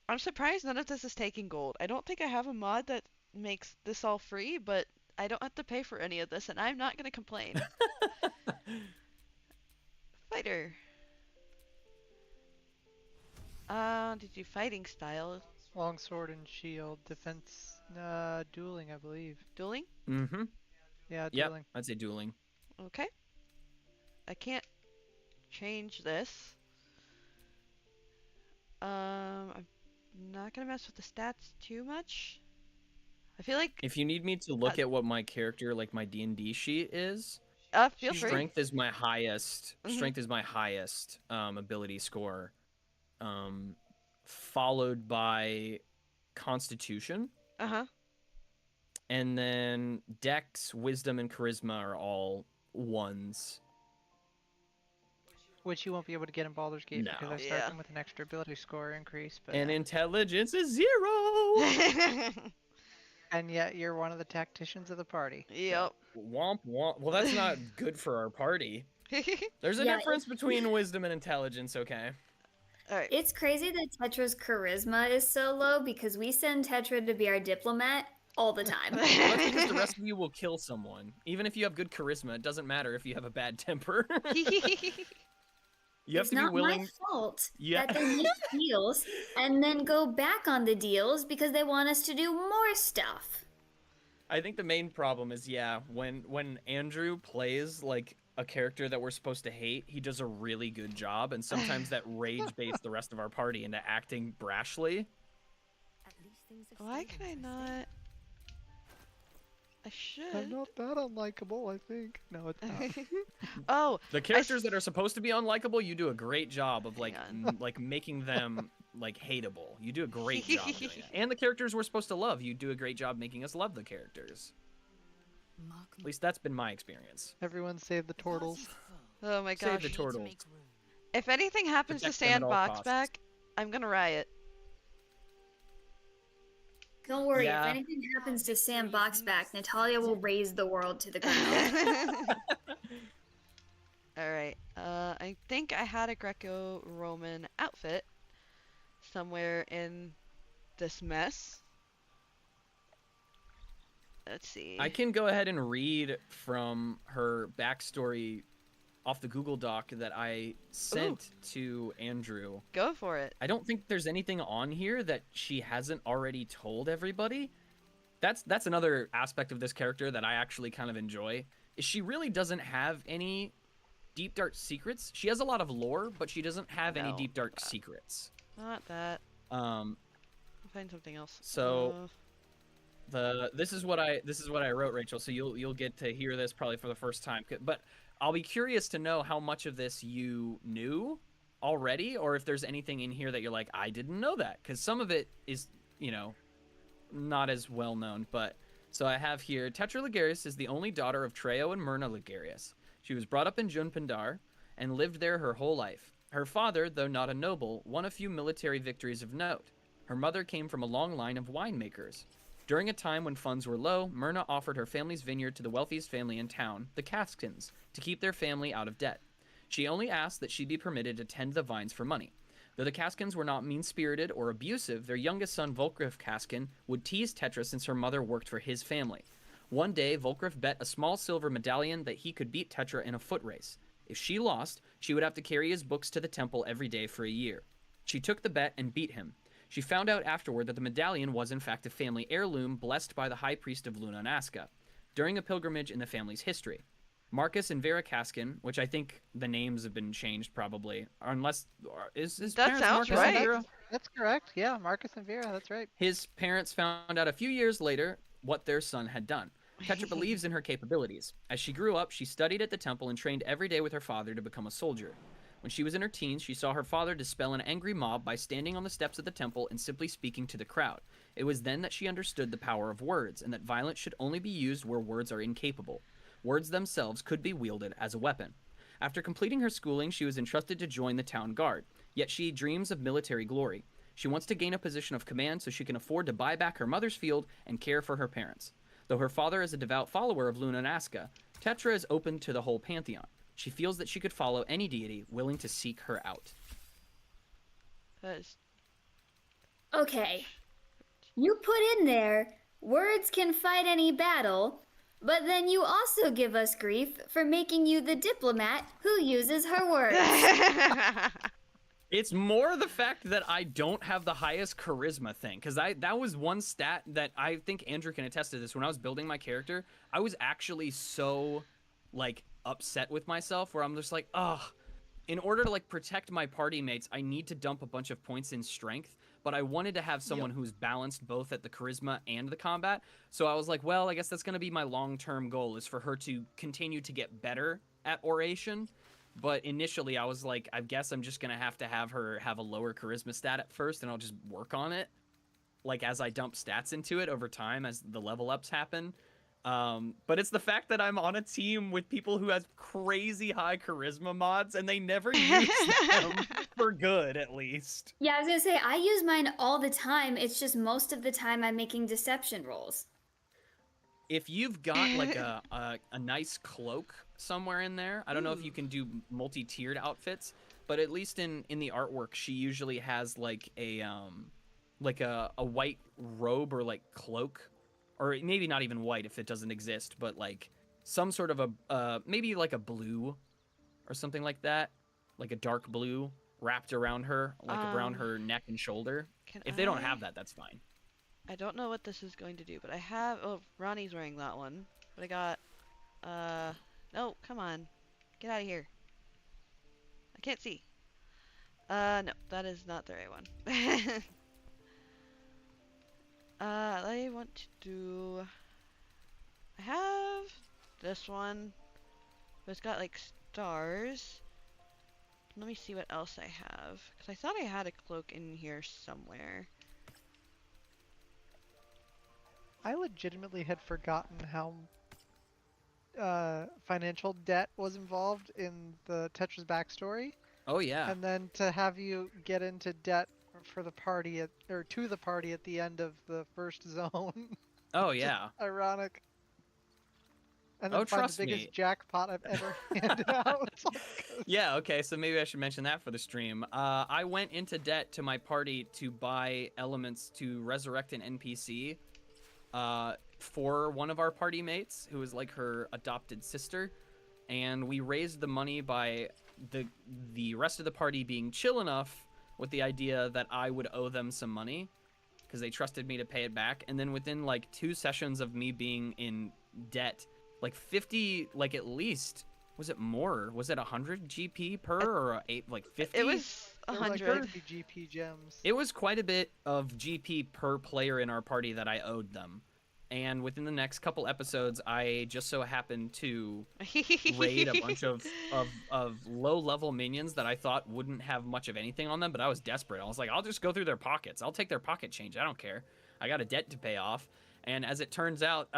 I'm surprised none of this is taking gold. I don't think I have a mod that makes this all free, but I don't have to pay for any of this, and I'm not gonna complain. Fighter. Did you fighting style? Longsword and shield, defense, dueling, I believe. Dueling? Mm-hmm. Yeah, Yep, dueling. I'd say dueling. Okay. I can't change this. I'm not gonna mess with the stats too much. I feel like If you need me to look at what my character, like my D&D sheet is, Feel free. Strength is my highest. Mhm. Strength is my highest ability score, followed by Constitution, Uh-huh. and then Dex, Wisdom, and Charisma are all ones. Which you won't be able to get in Baldur's Gate No. because I start Yeah. them with an extra ability score increase. But And yeah. Intelligence is 0. And yet you're one of the tacticians of the party. Yep. Womp womp. Well, that's not good for our party. There's a Yeah, difference between wisdom and intelligence, okay? All right. It's crazy that Tetra's charisma is so low because we send Tetra to be our diplomat all the time. Well, that's because the rest of you will kill someone. Even if you have good charisma, it doesn't matter if you have a bad temper. You have It's to be not willing. my fault Yeah. that they make deals and then go back on the deals because they want us to do more stuff. I think the main problem is, yeah, when Andrew plays like a character that we're supposed to hate, he does a really good job, and sometimes that rage baits the rest of our party into acting brashly. At least things are Why still can I interesting. not? I should. I'm not that unlikable, I think. No, it's not. Oh, The characters that are supposed to be unlikable, you do a great job of like Hang on. like making them like hateable. You do a great job doing it. And the characters we're supposed to love, you do a great job making us love the characters. Mark At least that's been my experience. Everyone save the turtles. oh my Save gosh. the turtles. If anything happens to Protect them at all Sandbox costs. back, I'm gonna riot. Don't worry, Yeah. if anything happens to Sam Boxback, Natalia will raise the world to the ground. All right. I think I had a Greco-Roman outfit somewhere in this mess. Let's see. I can go ahead and read from her backstory off the Google Doc that I sent to Andrew. Go for it. I don't think there's anything on here that she hasn't already told everybody. That's another aspect of this character that I actually kind of enjoy. Is she really doesn't have any deep dark secrets. She has a lot of lore, but she doesn't have any No, deep dark not that. secrets. Not that. Um I'll find something else. So- this is what I wrote, Rachel, so you'll get to hear this probably for the first time. But I'll be curious to know how much of this you knew already, or if there's anything in here that you're like, I didn't know that, because some of it is, not as well known. But so I have here, Tetra Ligarius is the only daughter of Treo and Myrna Ligarius. She was brought up in Junpendar and lived there her whole life. Her father, though not a noble, won a few military victories of note. Her mother came from a long line of winemakers. During a time when funds were low, Myrna offered her family's vineyard to the wealthiest family in town, the Kaskins, to keep their family out of debt. She only asked that she be permitted to tend the vines for money. Though the Kaskins were not mean-spirited or abusive, their youngest son, Volkrif Kaskin, would tease Tetra since her mother worked for his family. One day, Volkrif bet a small silver medallion that he could beat Tetra in a foot race. If she lost, she would have to carry his books to the temple every day for a year. She took the bet and beat him. She found out afterward that the medallion was in fact a family heirloom blessed by the high priest of Luna Nazca during a pilgrimage in the family's history. Marcus and Vera Kaskin, which I think the names have been changed probably, unless is his That parents sounds Marcus and right. Vera? That's correct. Yeah, Marcus and Vera, that's right. His parents found out a few years later what their son had done. Tetra believes in her capabilities. As she grew up, she studied at the temple and trained every day with her father to become a soldier. When she was in her teens, she saw her father dispel an angry mob by standing on the steps of the temple and simply speaking to the crowd. It was then that she understood the power of words, and that violence should only be used where words are incapable. Words themselves could be wielded as a weapon. After completing her schooling, she was entrusted to join the town guard, yet she dreams of military glory. She wants to gain a position of command so she can afford to buy back her mother's field and care for her parents. Though her father is a devout follower of Luna Nazca, Tetra is open to the whole pantheon. She feels that she could follow any deity willing to seek her out. That is- Okay. You put in there, words can fight any battle, but then you also give us grief for making you the diplomat who uses her words. It's more the fact that I don't have the highest charisma thing, because that was one stat that I think Andrew can attest to this. When I was building my character, I was actually so, like, upset with myself, where I'm just like, ugh, in order to like protect my party mates, I need to dump a bunch of points in strength, but I wanted to have someone who's balanced both at the charisma and the combat. So I was like, well, I guess that's going to be my long-term goal, is for her to continue to get better at oration. But initially I was like, I guess I'm just going to have her have a lower charisma stat at first, and I'll just work on it, like as I dump stats into it over time as the level ups happen. But it's the fact that I'm on a team with people who has crazy high charisma mods, and they never use them for good, at least. Yeah, I was gonna say I use mine all the time. It's just most of the time I'm making deception rolls. If you've got like a nice cloak somewhere in there, I don't know if you can do multi-tiered outfits, but at least in the artwork, she usually has like a white robe or like cloak, or maybe not even white if it doesn't exist, but like some sort of a maybe like a blue or something like that, like a dark blue wrapped around her, like around her neck and shoulder. If they don't have that, that's fine. I don't know what this is going to do, but I have. Oh, Ronnie's wearing that one. But I got. No, come on, get out of here. I can't see. No, that is not the right one. I want to do. I have this one, but it's got like stars. Let me see what else I have, because I thought I had a cloak in here somewhere. I legitimately had forgotten how financial debt was involved in the Tetra's backstory. Oh yeah. And then to have you get into debt for the party to the party at the end of the first zone. Oh yeah. Ironic. And then Oh, find trust the biggest me. jackpot I've ever handed out. Yeah, okay, so maybe I should mention that for the stream. I went into debt to my party to buy elements to resurrect an NPC for one of our party mates, who is like her adopted sister. And we raised the money by the rest of the party being chill enough with the idea that I would owe them some money, because they trusted me to pay it back. And then within like 2 sessions of me being in debt, like 50, like at least, was it more? Was it 100 GP per, or like 50? It was There were like 100. 30 GP gems. It was quite a bit of GP per player in our party that I owed them. And within the next couple episodes, I just so happened to raid a bunch of low-level minions that I thought wouldn't have much of anything on them, but I was desperate. I was like, I'll just go through their pockets. I'll take their pocket change. I don't care. I got a debt to pay off. And as it turns out,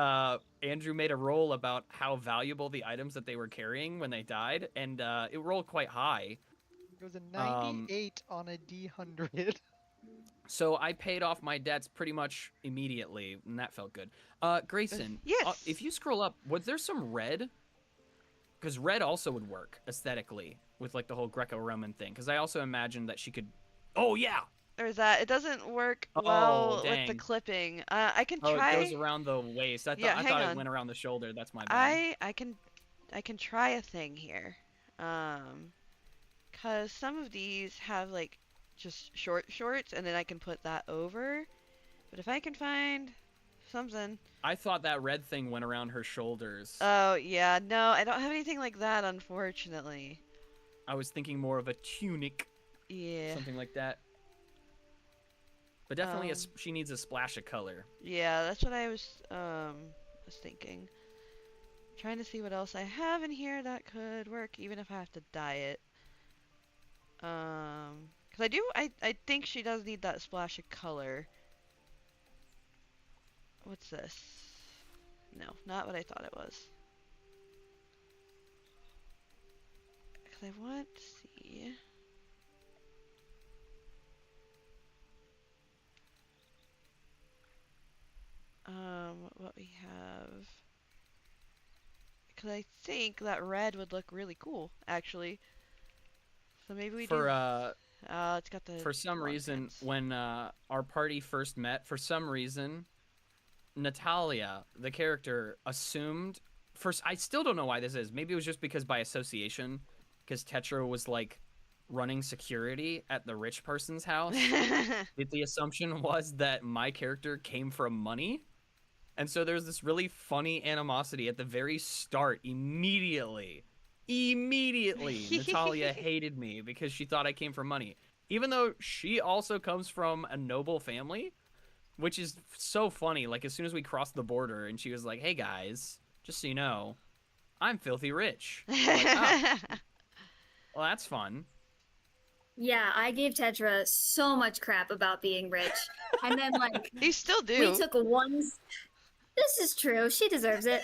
Andrew made a roll about how valuable the items that they were carrying when they died, and it rolled quite high. It was a 98 on a D100. So I paid off my debts pretty much immediately, and that felt good. Grayson, Yes. if you scroll up, was there some red? Because red also would work aesthetically with like the whole Greco-Roman thing. Because I also imagined that she could. Oh yeah. There's that. It doesn't work Oh, well with the dang. clipping. I can Oh, try. it goes around the waist. I Yeah, thought hang it on. went around the shoulder. That's my bad. I can try a thing here. Cause some of these have like just shorts, and then I can put that over. But if I can find something. I thought that red thing went around her shoulders. Oh yeah, no, I don't have anything like that, unfortunately. I was thinking more of a tunic, Yeah. something like that. But definitely, Um, she needs a splash of color. Yeah, that's what I was thinking. Trying to see what else I have in here that could work, even if I have to dye it. Cause I think she does need that splash of color. What's this? No, not what I thought it was. Cause I want to see. What we have. Because I think that red would look really cool, actually. So maybe we do. It's got the. For some long reason, pants. when our party first met, for some reason, Natalia, the character, assumed. First, I still don't know why this is. Maybe it was just because by association, because Tetra was like running security at the rich person's house. The assumption was that my character came from money. And so there's this really funny animosity at the very start, immediately Immediately, Natalia hated me because she thought I came from money. Even though she also comes from a noble family, which is so funny. Like, as soon as we crossed the border and she was like, hey guys, just so you know, I'm filthy rich. I'm like, oh, well, that's fun. Yeah, I gave Tetra so much crap about being rich. And then like You still we do. took one this is true. She deserves it.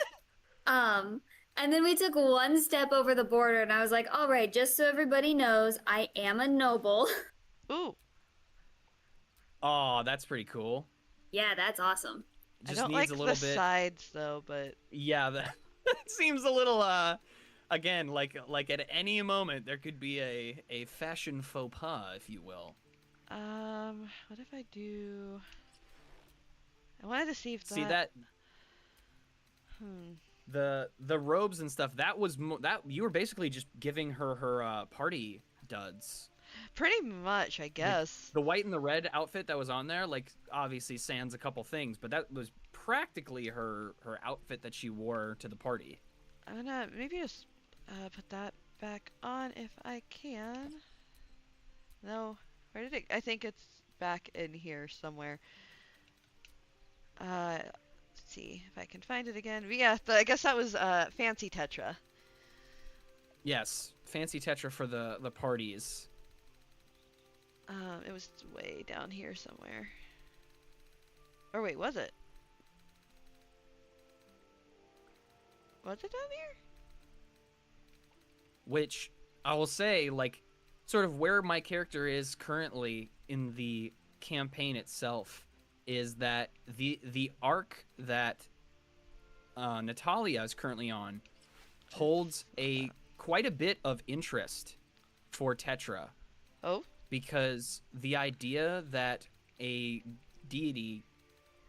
And then we took one step over the border and I was like, "All right, just so everybody knows, I am a noble." Ooh, Oh, that's pretty cool. Yeah, that's awesome. I Just don't needs like a the little bit. sides though, but Yeah, that seems a little again, like at any moment there could be a fashion faux pas, if you will. what if I do? I wanted to see if See that. that Hmm. the robes and stuff, that was that you were basically just giving her party duds. Pretty much, I Like, guess. the white and the red outfit that was on there, like, obviously sans a couple things, but that was practically her outfit that she wore to the party. I'm gonna maybe just put that back on if I can. No, where did it? I think it's back in here somewhere. Let's see if I can find it again. But yeah, I guess that was Fancy Tetra. Yes, fancy Tetra for the parties. It was way down here somewhere. Or wait, was it? Was it down here? Which I will say, like, sort of where my character is currently in the campaign itself is that the arc that Natalia is currently on holds quite a bit of interest for Tetra, Oh, because the idea that a deity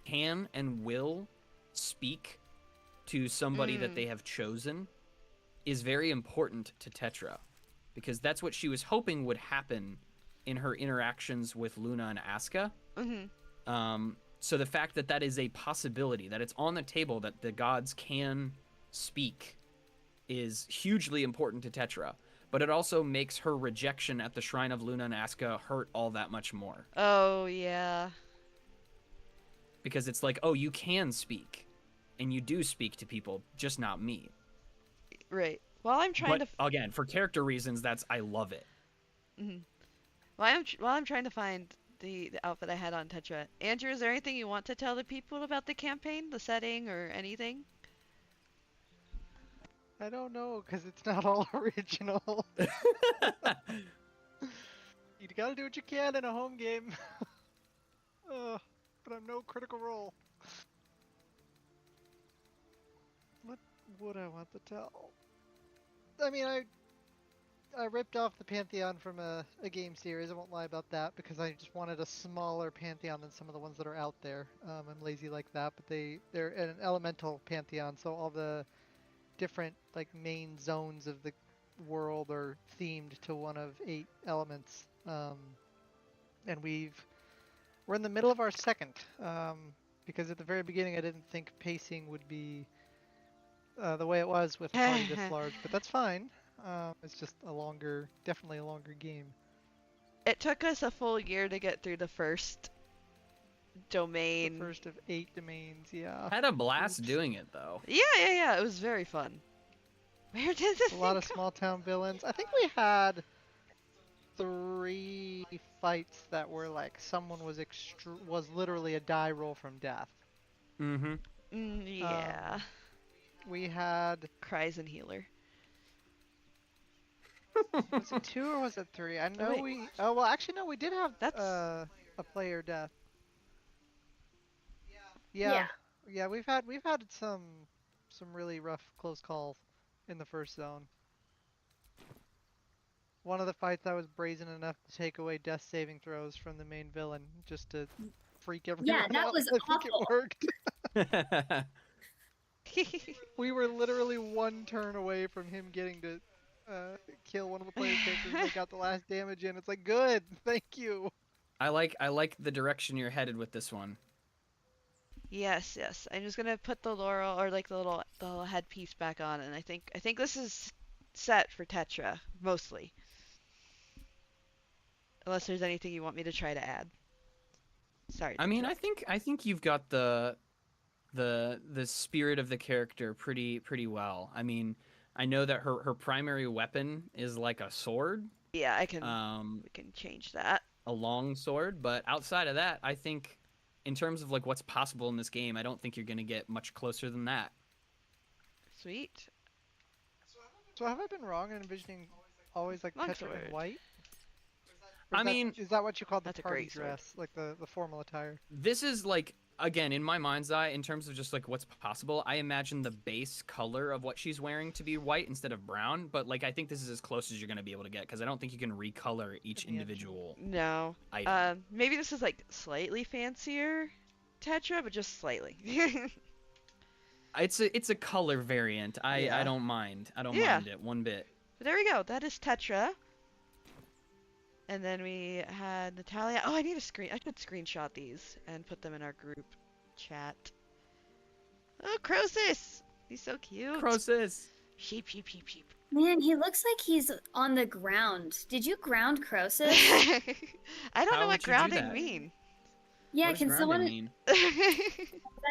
can and will speak to somebody that they have chosen is very important to Tetra, because that's what she was hoping would happen in her interactions with Luna and Aska. So the fact that that is a possibility, that it's on the table, that the gods can speak, is hugely important to Tetra. But it also makes her rejection at the shrine of Luna and Aska hurt all that much more. oh yeah. Because it's like, oh, you can speak. And you do speak to people, just not me. Right. While I'm trying But again, for character reasons, I love it. while I'm trying to find the outfit I had on Tetra. Andrew, is there anything you want to tell the people about the campaign, the setting, or anything? I don't know, because it's not all original. You gotta do what you can in a home game. But I'm no Critical Role. What would I want to tell? I mean, I ripped off the Pantheon from a game series. I won't lie about that, because I just wanted a smaller Pantheon than some of the ones that are out there. I'm lazy like that, but they're an elemental Pantheon, so all the different like main zones of the world are themed to one of 8 elements. And we're in the middle of our second, because at the very beginning I didn't think pacing would be the way it was with a party this large, but that's fine. It's just definitely a longer game. It took us a full year to get through the first domain. The first of 8 domains, yeah. Had a blast doing it, though. Yeah. It was very fun. Where did this A lot thing of go? small town villains. I think we had 3 fights that were like someone was literally a die roll from death. Mm-hmm. Yeah. We had Cries and healer. was it 2 or was it 3? I know wait. oh well, actually no, we did have That's a player death. Yeah, we've had some really rough close calls in the first zone. One of the fights I was brazen enough to take away death saving throws from the main villain just to freak everyone Yeah, that out. was I think awful. it worked. We were literally 1 turn away from him getting to kill one of the player characters. They got the last damage in. It's like, good, thank you. I like the direction you're headed with this one. Yes. I'm just gonna put the laurel or like the little headpiece back on, and I think this is set for Tetra, mostly. Unless there's anything you want me to try to add. Sorry to I mean, interrupt. I think you've got the spirit of the character pretty well. I mean, I know that her primary weapon is like a sword, Yeah, I can. um, We can change that. a long sword, but outside of that, I think in terms of like what's possible in this game, I don't think you're gonna get much closer than that. Sweet. So have I been wrong in envisioning always like Tetra Longsword. in white? Or I is that- mean, is that what you call the That's a party great sword. dress, like the formal attire? this is like again in my mind's eye in terms of just like what's possible. I imagine the base color of what she's wearing to be white instead of brown, but like I think this is as close as you're gonna be able to get because I don't think you can recolor each Yeah. individual No. item. Maybe this is like slightly fancier Tetra, but just slightly. It's a color variant. I Yeah. don't mind. I don't Yeah. mind it one bit. But there we go. That is Tetra. And then we had Natalia. Oh, I need a screen. I should screenshot these and put them in our group chat. Oh, Croesus! He's so cute. Croesus. Sheep, sheep, sheep, sheep. Man, he looks like he's on the ground. Did you ground Croesus? I don't How know would what you do grounding that? mean. Yeah, What does can grounding someone? mean?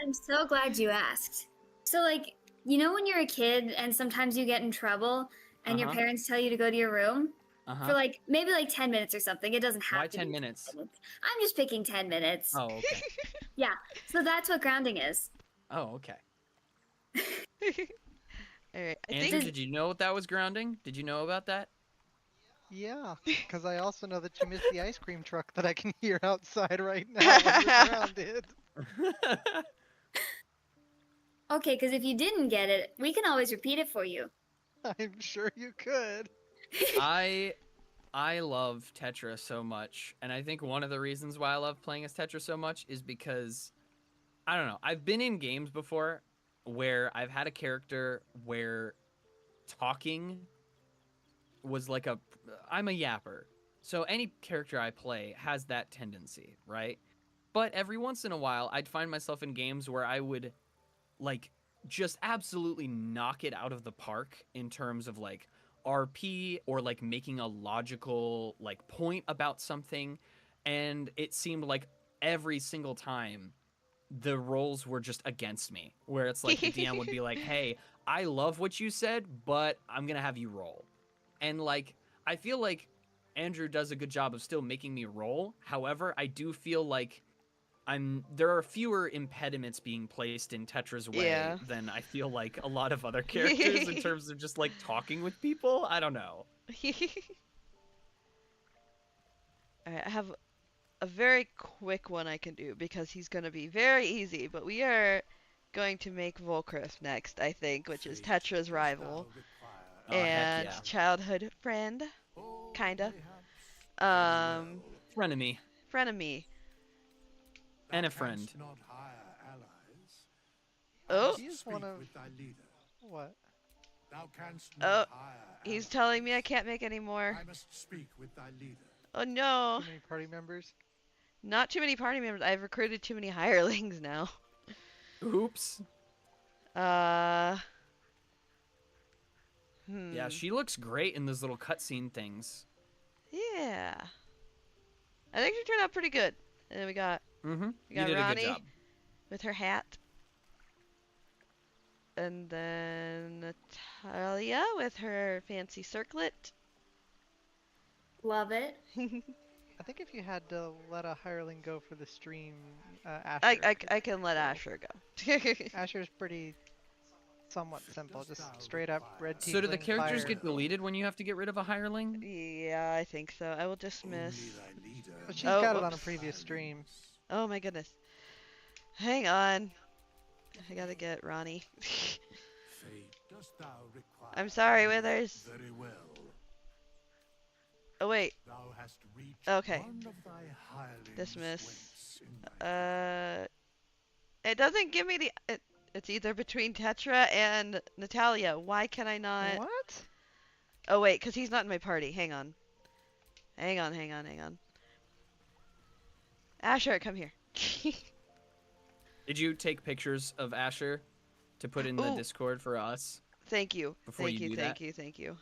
I'm so glad you asked. So, like, you know, when you're a kid and sometimes you get in trouble and your Uh-huh. parents tell you to go to your room for Uh-huh. like maybe like 10 minutes or something. It doesn't have Why to 10 be minutes? I'm just picking 10 minutes. Oh, okay. So that's what grounding is. Oh, okay. Alright, I Andrew, think did you know that was grounding? Did you know about that? Yeah, because I also know that you missed the ice cream truck that I can hear outside right now when you're grounded. Okay, because if you didn't get it, we can always repeat it for you. I'm sure you could. I love Tetra so much, and I think one of the reasons why I love playing as Tetra so much is because I don't know. I've been in games before where I've had a character where talking was like I'm a yapper. So any character I play has that tendency, right? But every once in a while I'd find myself in games where I would like just absolutely knock it out of the park in terms of like RP or like making a logical like point about something, and it seemed like every single time the roles were just against me, where it's like the DM would be like, "Hey, I love what you said, but I'm going to have you roll." And like I feel like Andrew does a good job of still making me roll. However, I do feel like there are fewer impediments being placed in Tetra's way Yeah. than I feel like a lot of other characters in terms of just like talking with people. I don't know. Alright, I have a very quick one I can do because he's gonna be very easy, but we are going to make Volkrith next, I think, which is Tetra's rival Oh, heck and yeah. childhood friend, kinda. Frenemy Frenemy. and a friend. Not hire allies. Oh, He is Speak one of with thy leader. what? Thou canst Oh, not hire he's allies. telling me I can't make any more. I must speak with thy leader. Oh no, Too many party members? not too many party members. I've recruited too many hirelings now. Oops. Uh. Yeah, she looks great in those little cutscene things. Yeah. I think she turned out pretty good. And then we got Mm-hmm. We You got did a Ronnie. good job. with her hat. And then Natalia with her fancy circlet. Love it. I think if you had to let a hireling go for the stream, Asher. I can let Asher go. Asher's pretty somewhat simple, just straight up red So do the tiefling characters fire. get deleted when you have to get rid of a hireling? Yeah, I think so. I will dismiss. Only thy leader But she's Oh, got it on a whoops. previous stream. Oh my goodness. Hang on. I gotta get Ronnie. Fate dost thou require. I'm sorry, Withers. Very well. Oh wait. Thou hast reached Okay. one of thy hirelings' Dismiss. weights in thy It doesn't give me it's either between Tetra and Natalia. Why can I not? What? Oh wait, because he's not in my party. Hang on. Hang on. Asher, come here. Did you take pictures of Asher to put in the Ooh. Discord for us? Thank you. Before Thank you you, do thank that? you, thank you.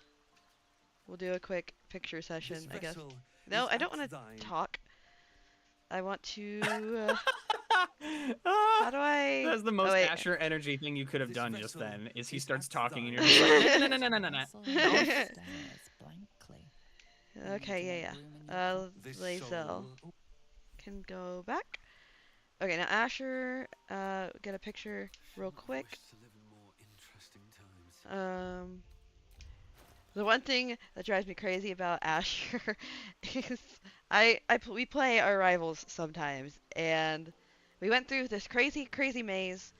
we'll do a quick picture session, This I guess. vessel No, is I don't at want to thine. talk. I want to. Ah, How do I? That's the Oh most wait. Asher energy thing you could have This done just vessel then. Is he is starts at talking and you're thine. just like, no, no, no, no, no, no, no. Castle Don't. stares blankly. You need Okay, to make yeah, room in your yeah. closet. This Lae'zel soul. can go back. Okay, now Asher, get a picture real quick. Wish to live in more interesting times. The one thing that drives me crazy about Asher is we play our rivals sometimes, and we went through this crazy maze,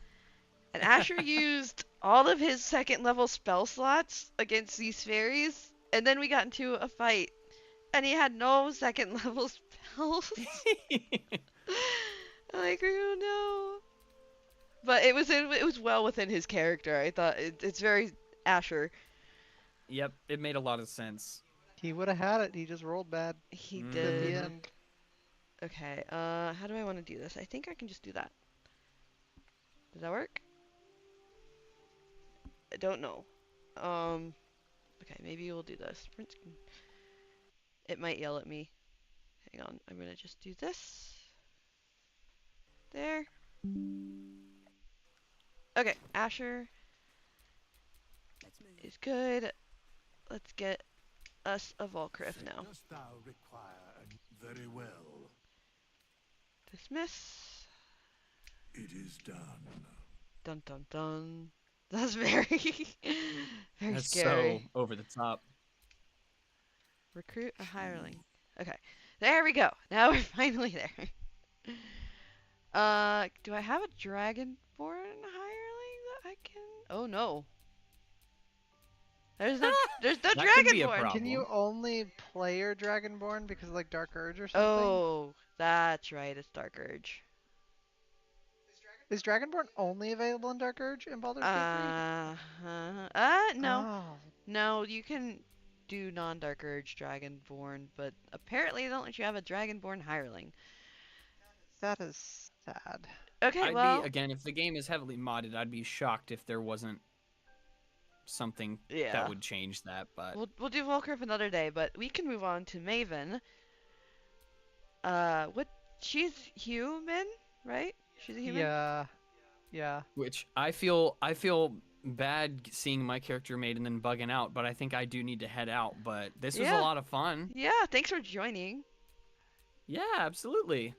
and Asher used all of his second level spell slots against these fairies, and then we got into a fight, and he had no second level spells. Like, oh no. But it was well within his character. I thought it's very Asher. Yep, it made a lot of sense. He would have had it. He just rolled bad He at did. the Mhm. end. Okay, how do I want to do this? I think I can just do that. Does that work? I don't know. Okay, maybe we'll do this. It might yell at me. Hang on, I'm gonna just do this. There. Okay, Asher is good. Let's get us a Volcriff now. Dost thou require very well? Dismiss. It is done. Dun dun dun. That's very, very That's scary. so over the top. Recruit a hireling. Okay, there we go. Now we're finally there. Do I have a dragonborn hireling that I can? Oh no. There's no That could be a dragonborn. problem. Can you only play your Dragonborn because of like Dark Urge or something? Oh, that's right. It's Dark Urge. Is Dragonborn only available in Dark Urge in Baldur's Gate 3? No. Oh, No, you can do non-Dark Urge Dragonborn, but apparently they don't let you have a Dragonborn hireling. that is sad. Okay, I'd well, be, again, if the game is heavily modded, I'd be shocked if there wasn't something yeah. that would change that, but We'll do Volcriff another day, but we can move on to Maven. She's human, right? She's a human? Yeah, yeah. which I feel bad seeing my character made and then bugging out, but I think I do need to head out, but this was a Yeah. lot of fun. Yeah, thanks for joining. Yeah, absolutely.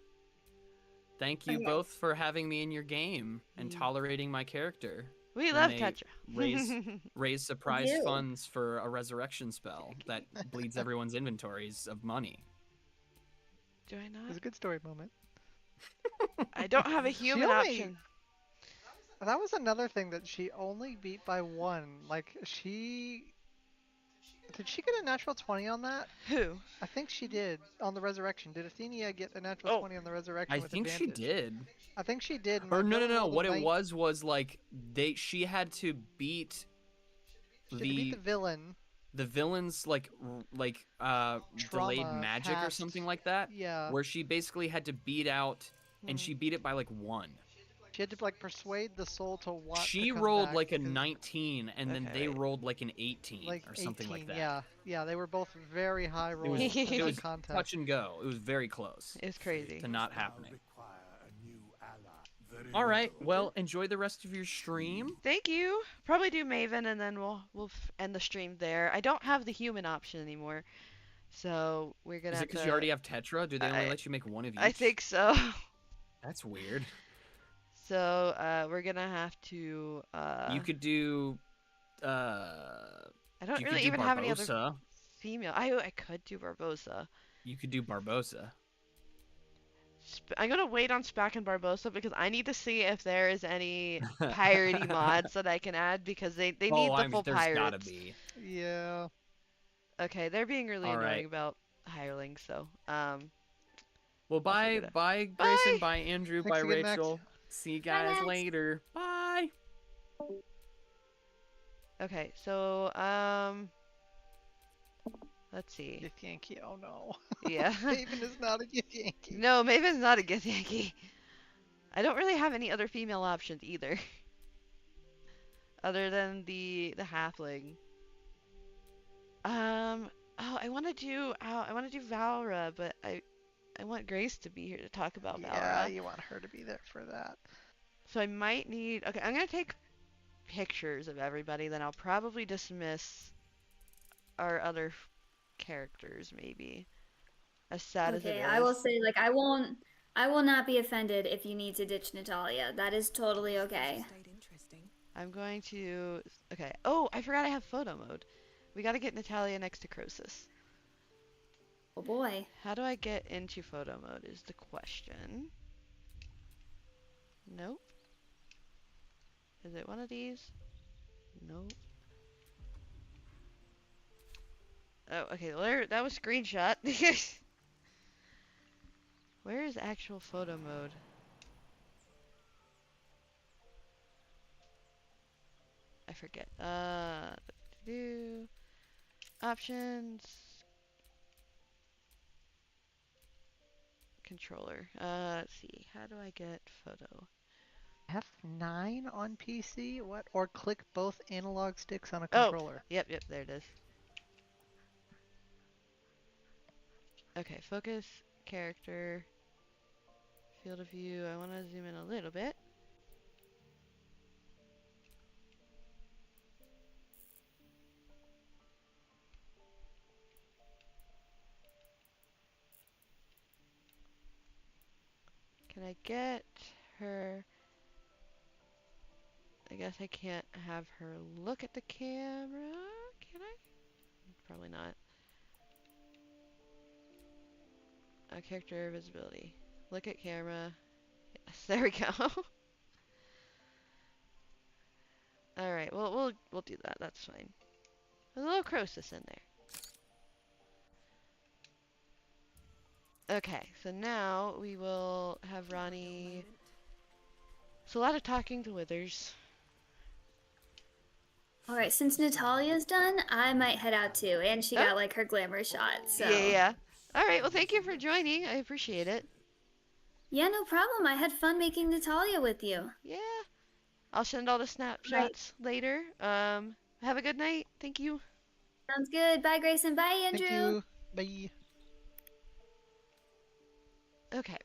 Thank you Okay. both for having me in your game and Mm. tolerating my character. We When love they Tetra. Raise surprise you. funds for a resurrection spell that bleeds everyone's inventories of money. Do I It was not? a good story moment. I don't have a human only- option. That was another thing that she only beat by one. Like, did she get a natural 20 on that? Who? I think she did on the resurrection. Did Athenia get a natural Oh. 20 on the resurrection I with think she advantage? did. I think she did. Or no, brother rolled a what it 19. was like she had to beat She had to beat the villain. the villain's delayed Trauma magic or past- something like that, Yeah. where she basically had to beat out, and she beat it by like 1. She had to like persuade the soul to want. to She come rolled back like a because, 19, and then Okay, they wait. rolled like an 18 like or something 18, like that. Yeah, yeah, they were both very high It rolls. was, in it the was contest. touch and go. It was very close It's crazy. to not Dost thou happening. require a new ally? Very All right, well, enjoy the rest of your stream. Thank you. Probably do Maven and then we'll end the stream there. I don't have the human option anymore, so we're gonna Is it have because to. you already have Tetra? Do they only I- let you make one of each? I think so. That's weird. So we're gonna have to. You could do. I don't You could really do even have any other Barbosa. female. I could do Barbosa. You could do Barbosa. I'm gonna wait on Spack and Barbosa because I need to see if there is any piratey mods that I can add because they need the full there's pirates. gotta be. Yeah. Okay, they're being really All annoying right. about hirelings, so Well, bye, figure it out. bye, Grayson, Bye. bye, Andrew, Thanks bye, again, Max. Rachel. See you guys Max. later. Bye. okay, so let's see. Gith Yankee. Oh no. Yeah. Maven is not a Gith Yankee. No, Maven's not a Gith Yankee. I don't really have any other female options either. Other than the halfling. I want to do Valra, but I want Grace to be here to talk about Yeah, Valra. you want her to be there for that. So I might need. Okay, I'm gonna take pictures of everybody. Then I'll probably dismiss our other characters, maybe. As sad as it Okay, I will is. say, like, I will not be offended if you need to ditch Natalia. That is totally okay. Stayed interesting. I'm going to. Okay. Oh, I forgot I have photo mode. We gotta get Natalia next to Croesus. Oh boy. How do I get into photo mode is the question. Nope. Is it one of these? Nope. Oh, okay. Well, that was screenshot. Where is actual photo mode? I forget. Do options, controller. Let's see. How do I get photo? F9 on PC? What? Or click both analog sticks on a Oh, controller. yep, there it is. Okay, focus, character, field of view. I want to zoom in a little bit. Can I get her? I guess I can't have her look at the camera. Can I? Probably not. Character visibility. Look at camera. Yes, there we go. All right. Well, we'll do that. That's fine. There's a little Croesus in there. Okay. So now we will have Ronnie. So a lot of talking to Withers. All right, since Natalia's done, I might head out too, and she Oh, got like her glamour shot. So yeah. All right. Well, thank you for joining. I appreciate it. yeah, no problem. I had fun making Natalia with you. Yeah. I'll send all the Right, snapshots later. Have a good night. Thank you. sounds good. Bye, Grayson. Bye, Thank Andrew. you. Bye. Okay.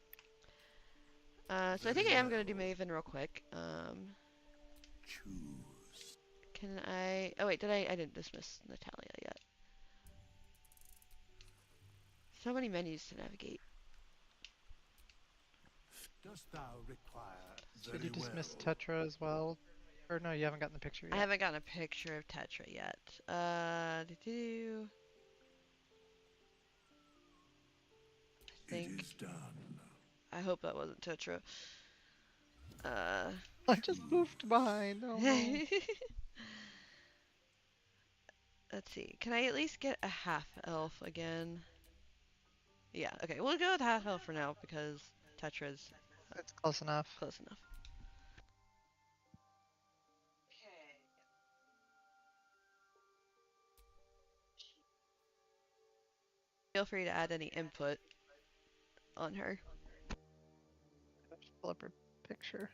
So I think I am gonna do Maven real quick. Choose. Can I? Oh wait, I didn't dismiss Natalia yet. So many menus to navigate. Dost thou require Did you very dismiss well? Tetra as well? Or no, you haven't gotten the picture I yet. haven't gotten a picture of Tetra yet. Do I It think. is done. I hope that wasn't Tetra. Uh. I just moved behind. Oh no. Let's see. Can I at least get a half elf again? Yeah. Okay. We'll go with half elf for now because Tetra's It's close enough. close enough. Feel free to add any input on her. Pull up her picture.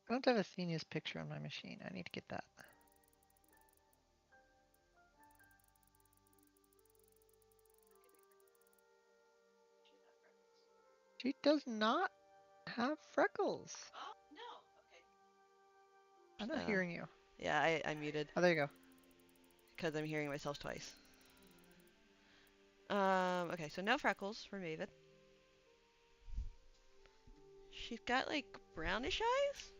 I don't have Athena's picture on my machine. I need to get that. She does not have freckles. Oh no. I'm not Okay. hearing you. Yeah, I muted Oh, there you go. because I'm hearing myself twice. Okay, so no freckles for Maven. She's got like brownish eyes?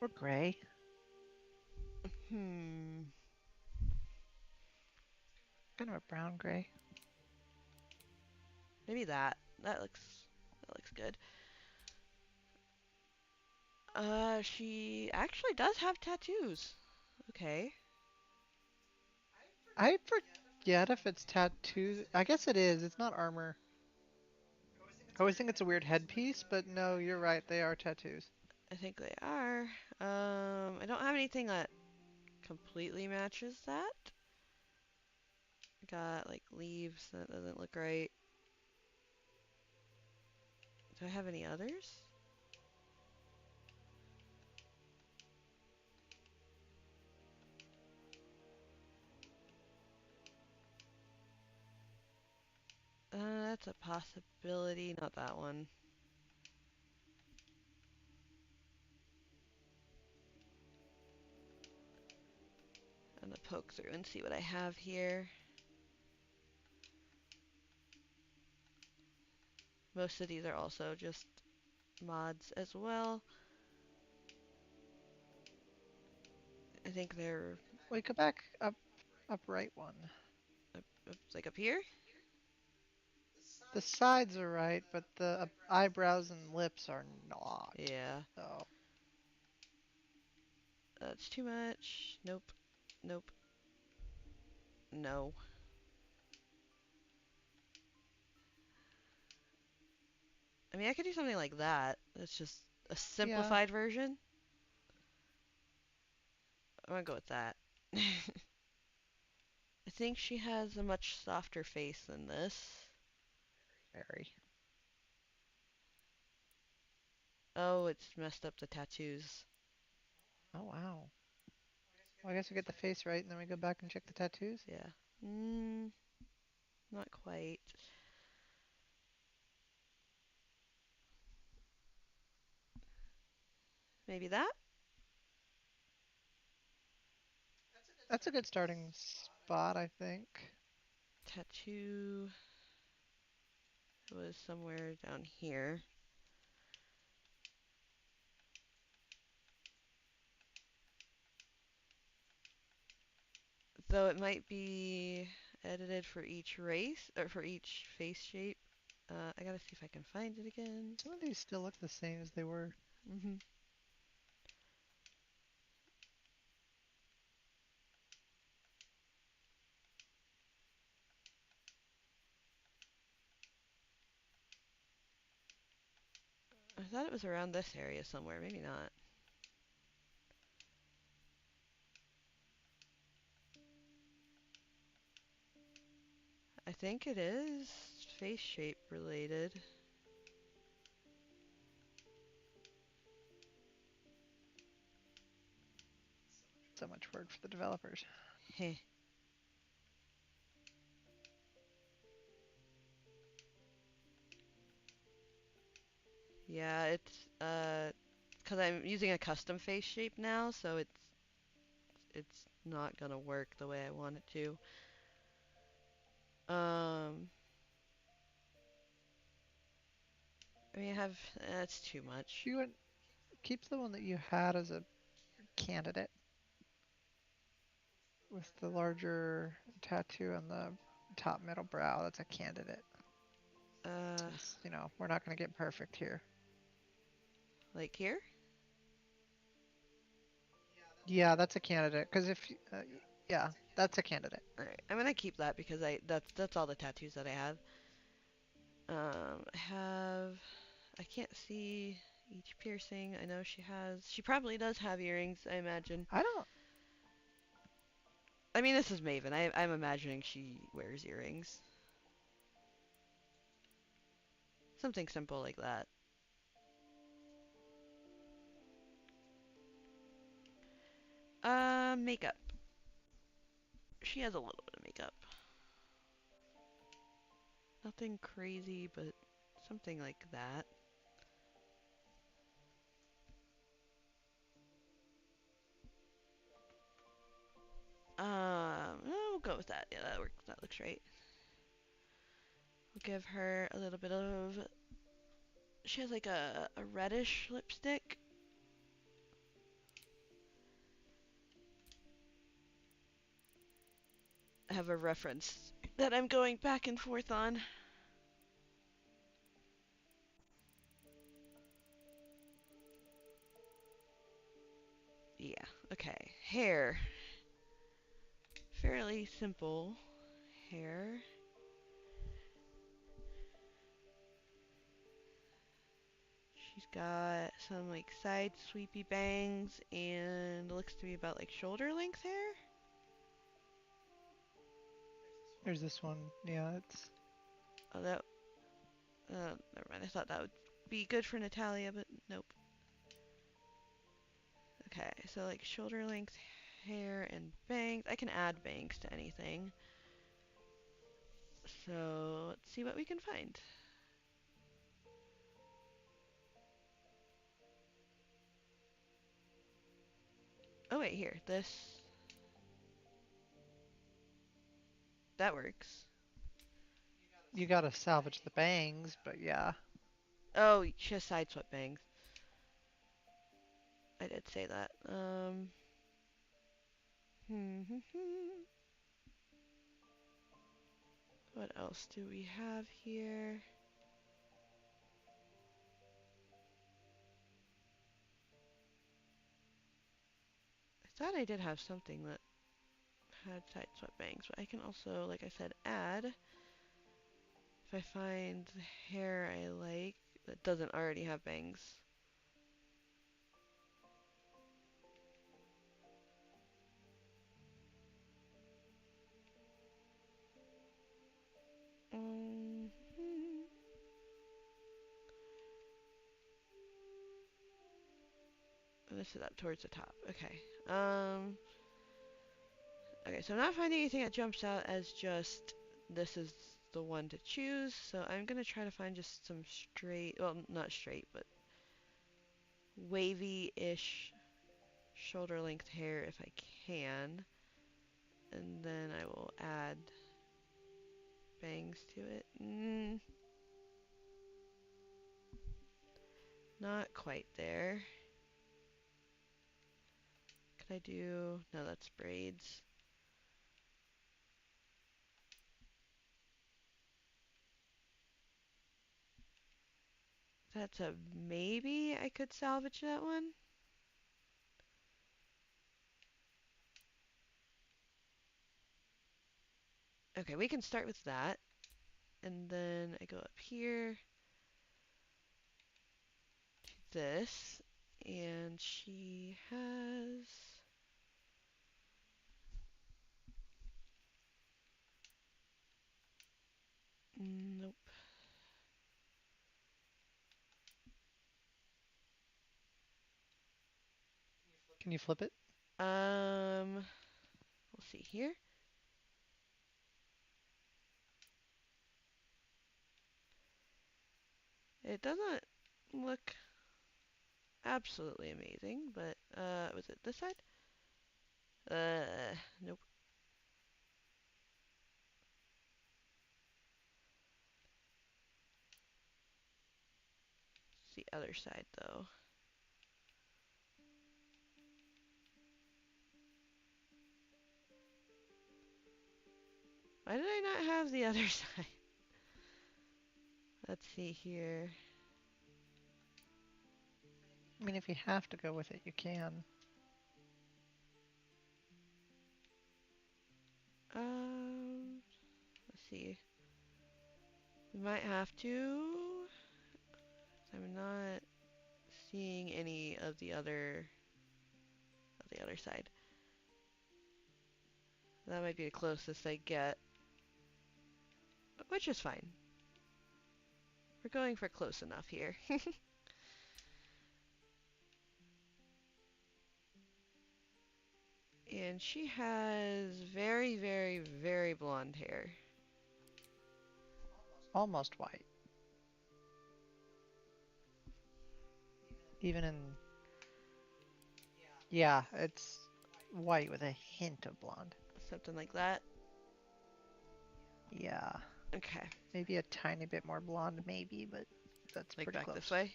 Or gray. Hmm. Kind of a brown gray. Maybe that. That looks good. She actually does have tattoos. Okay. I forget if it's tattoos. I guess it is. It's not armor. I always think it's a weird headpiece, but no, you're right. They are tattoos. I think they are. I don't have anything that completely matches that. Got like leaves that doesn't look right. Do I have any others? That's a possibility. Not that one. I'm gonna poke through and see what I have here. Most of these are also just mods as well. I think they're Wait, go back up right one. like up here. The sides are right, but the eyebrows and lips are not. Yeah, So that's too much. Nope. Nope. No. I mean, I could do something like that. It's just a yeah, simplified version. I'm gonna go with that. I think she has a much softer face than this. very. Oh, it's messed up the tattoos. Oh wow. Well, I guess we get the face right, and then we go back and check the tattoos. Yeah. Not quite. Maybe that? That's a good starting spot, I think. Tattoo was somewhere down here. Though it might be edited for each race, or for each face shape. I gotta see if I can find it again. Some of these still look the same as they were. hmm I thought it was around this area somewhere. Maybe not. I think it is face shape related. So much work for the developers. Heh. Yeah, it's because I'm using a custom face shape now, so it's not gonna work the way I want it to. I mean, I have that's too much. You would keep the one that you had as a candidate with the larger tattoo on the top middle brow. That's a candidate. Uh, Since, we're not going to get perfect here. like here? Yeah, that's a candidate. Because yeah, that's a candidate. All right, I'm gonna keep that because that's all the tattoos that I have. I have I can't see each piercing. I know she has. She probably does have earrings. I imagine. I don't. I mean, this is Maven. I'm imagining she wears earrings. Something simple like that. Makeup. She has a little bit of makeup. Nothing crazy, but something like that. We'll go with that. Yeah, that works. That looks right. We'll give her a little bit of. She has like a reddish lipstick. I have a reference that I'm going back and forth on. Yeah, okay. Hair. Fairly simple hair. She's got some like side sweepy bangs and looks to be about like shoulder length hair. There's this one. Yeah, it's. Oh, that. Never mind. I thought that would be good for Natalia, but nope. Okay, so like shoulder length hair and bangs. I can add bangs to anything. So let's see what we can find. Oh wait, here. That works. You gotta salvage the bangs, but yeah. Oh, she has side swept bangs. I did say that. What else do we have here? I thought I did have something that had side swept bangs, but I can also, like I said, add if I find the hair I like that doesn't already have bangs. Um, this is up towards the top. Okay. Okay, so I'm not finding anything that jumps out as just this is the one to choose. So I'm gonna try to find just some straight, well, not straight, but wavy-ish shoulder length hair if I can. And then I will add bangs to it. Not quite there. Could I do, no, that's braids. That's a maybe I could salvage that one. Okay, we can start with that. And then I go up here to this. And she has... Nope. Can you flip it? We'll see here. It doesn't look absolutely amazing, but, was it this side? Nope. It's the other side, though. Why did I not have the other side? Let's see here. I mean, if you have to go with it, you can. Let's see. We might have to. I'm not seeing any of the other side. That might be the closest I get, which is fine. We're going for close enough here. And she has very, very, very blonde hair. Almost white. Even in... Yeah, it's white with a hint of blonde. Something like that. Yeah. Okay. Maybe a tiny bit more blonde, maybe, but that's Like pretty back close. this way?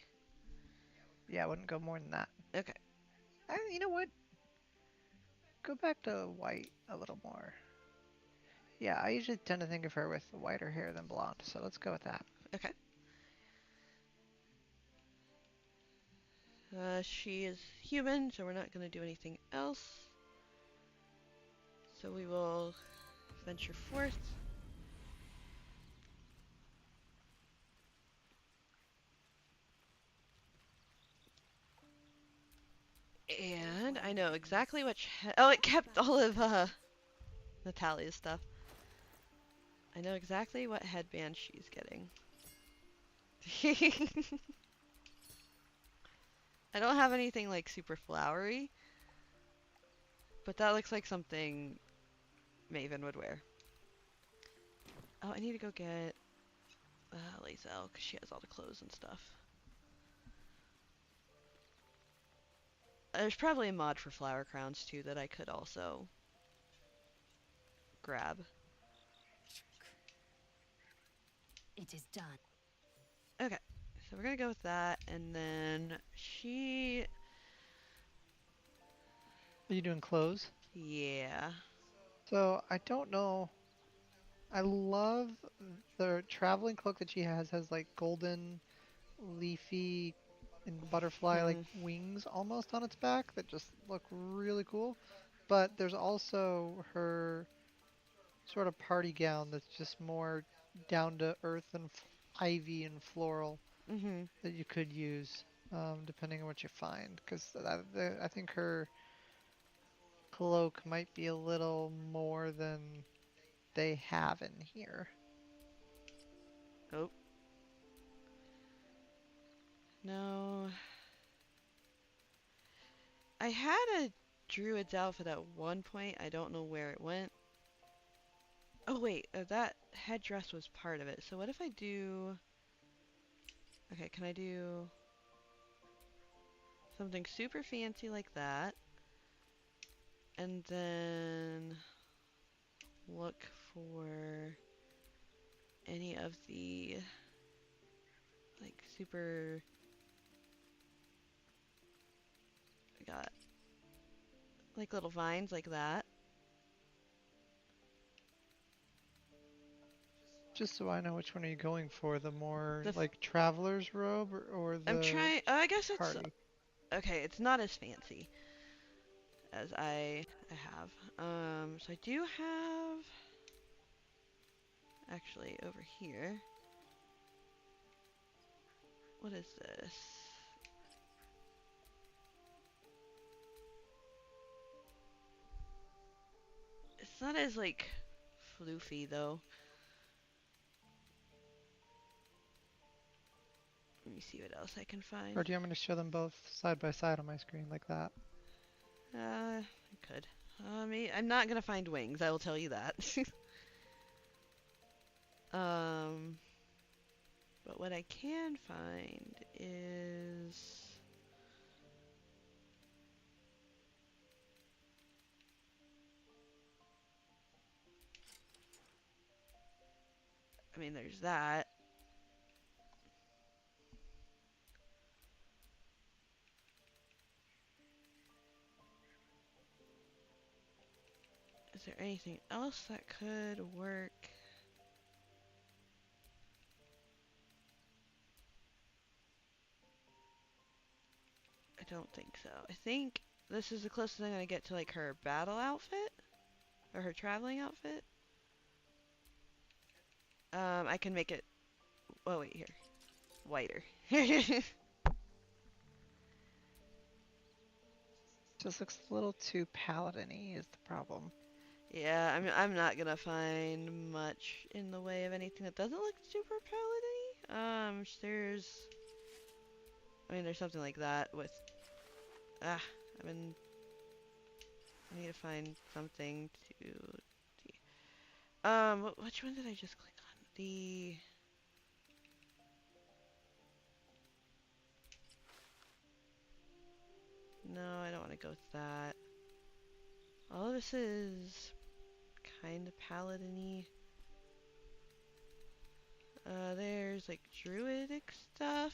Yeah, I wouldn't go more than that. Okay. You know what? Go back to white a little more. Yeah, I usually tend to think of her with whiter hair than blonde, so let's go with that. Okay. She is human, so we're not going to do anything else. So we will venture forth. And I know exactly which... Oh, it kept all of Natalia's stuff. I know exactly what headband she's getting. I don't have anything like super flowery, but that looks like something Maven would wear. Oh, I need to go get Lazel because she has all the clothes and stuff. There's probably a mod for flower crowns too that I could also grab. It is done. Okay, so we're gonna go with that, and then she, Are you doing clothes? yeah. So I don't know. I love the traveling cloak that she has like golden, leafy, and butterfly like Hmm. wings almost on its back that just look really cool. But there's also her sort of party gown that's just more down to earth and ivy and floral Hmm. that you could use depending on what you find. Because I think her cloak might be a little more than they have in here. Oh, no. I had a druid's outfit at one point. I don't know where it went. Oh, wait. That headdress was part of it. So what if I do... Okay, can I do something super fancy like that? And then look for any of the like super... I got like little vines like that. Just so I know which one are you going for, the more The f- like traveler's robe or I'm the trying... I guess it's... party? Okay, it's not as fancy as I have. So I do have... Actually, over here. What is this? It's not as like floofy though. Let me see what else I can Or find. do you want me to show them both side by side on my screen like that? I could. I'm not gonna find wings. I will tell you that. um, but what I can find is. I mean, there's that. Is there anything else that could work? I don't think so. I think this is the closest thing I get to like her battle outfit or her traveling outfit. I can make it. Oh wait, here, whiter. Just looks a little too paladin-y is the problem. Yeah, I'm not gonna find much in the way of anything that doesn't look super paladin-y. I mean, there's something like that with, ah, I mean, I need to find something to, which one did I just click on? No, I don't want to go with that. All of this is kind of paladin-y. There's like druidic stuff.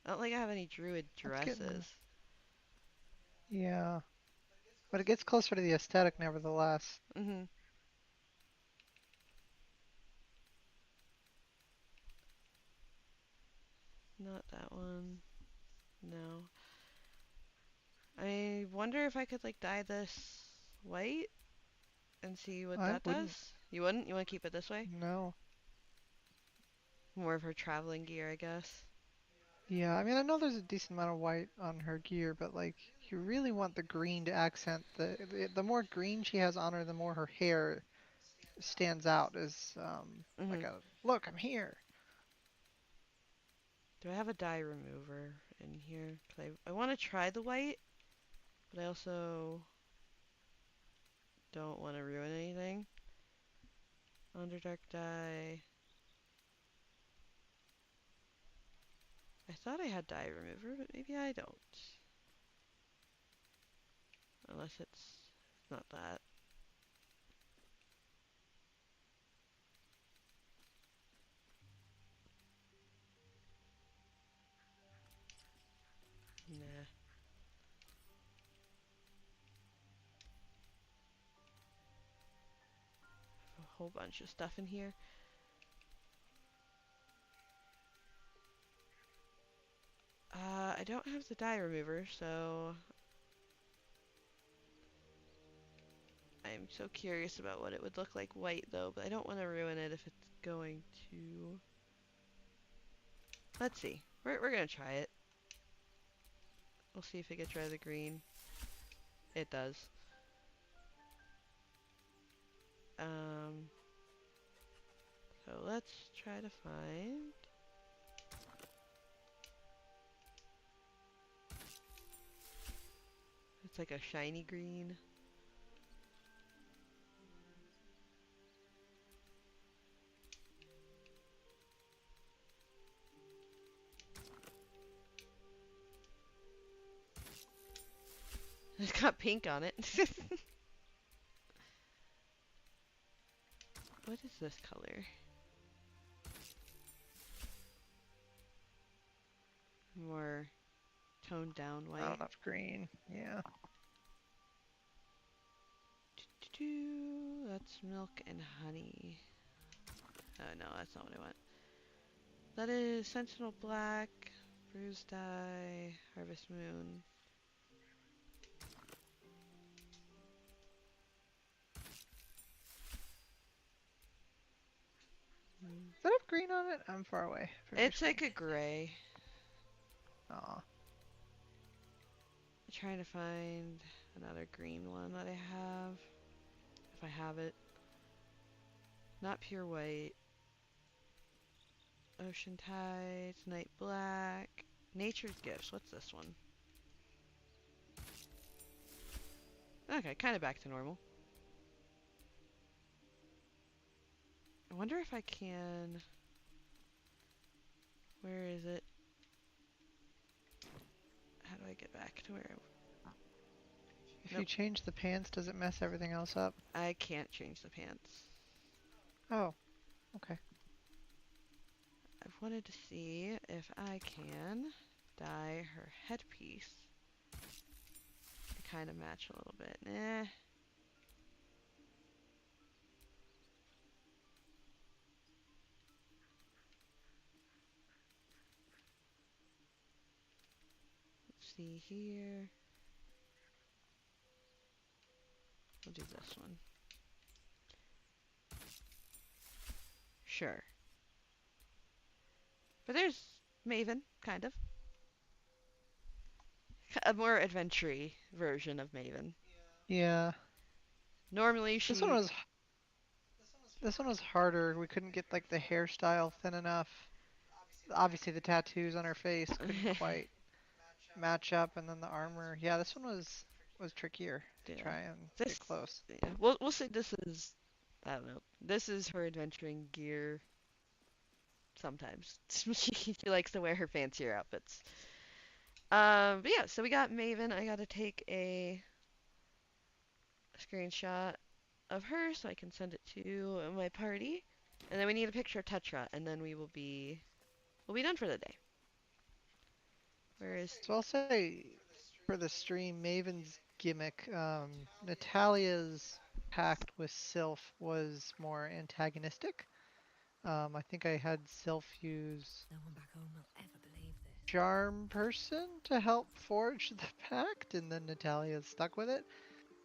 I don't think I have any druid That's getting, dresses. yeah. But it gets closer to the aesthetic nevertheless. Mm-hmm. Not that one. No. I wonder if I could like dye this white and see what I that wouldn't, does. You wouldn't? You want to keep it this way? no. More of her traveling gear, I guess. Yeah, I mean, I know there's a decent amount of white on her gear, but like, you really want the green to accent the more green she has on her, the more her hair stands out as like Mm-hmm. a look, I'm here. Do I have a dye remover in here? 'Cause I want to try the white, but I also don't want to ruin anything. Underdark die. I thought I had die remover, but maybe I don't. Unless it's not that. Nah. A whole bunch of stuff in here. I don't have the die remover, so I'm so curious about what it would look like white though, but I don't want to ruin it if it's going to. Let's see. We're gonna try it. We'll see if it gets rid of the green. It does. Um, so let's try to find. It's like a shiny green. It's got pink on it. What is this color? More toned down Not white. enough green. Yeah. That's milk and honey. Oh no, that's not what I want. That is Sentinel Black, Bruised Dye, Harvest Moon. Does that have green on it? I'm far away. It's like a gray. Aw. I'm trying to find another green one that I have. If I have it. Not pure white. Ocean Tides, Night Black, Nature's Gifts. What's this one? Okay, kind of back to normal. I wonder if I can. Where is it? How do I get back to where If Nope. you change the pants, does it mess everything else up? I can't change the pants. Oh, okay. I've wanted to see if I can dye her headpiece to kind of match a little bit. Nah. Let's see here. We'll do this one. Sure. But there's Maven, kind of. A more adventure-y version of Maven. Yeah. Normally This one she... was this one was harder. We couldn't get like the hairstyle thin enough. Obviously the tattoos on her face couldn't quite match up, and then the armor. Yeah, this one was trickier to Yeah. try and This... get close. Yeah, we'll say this is... I don't know. This is her adventuring gear. Sometimes. She likes to wear her fancier outfits. But yeah, so we got Maven. I gotta take a screenshot of her so I can send it to my party. And then we need a picture of Tetra, and then we'll be done for the day. Where is... So I'll say for the stream, Maven's gimmick, Natalia's pact with Sylph was more antagonistic. I think I had Sylph use No one back home will ever believe this. Charm Person to help forge the pact, and then Natalia's stuck with it.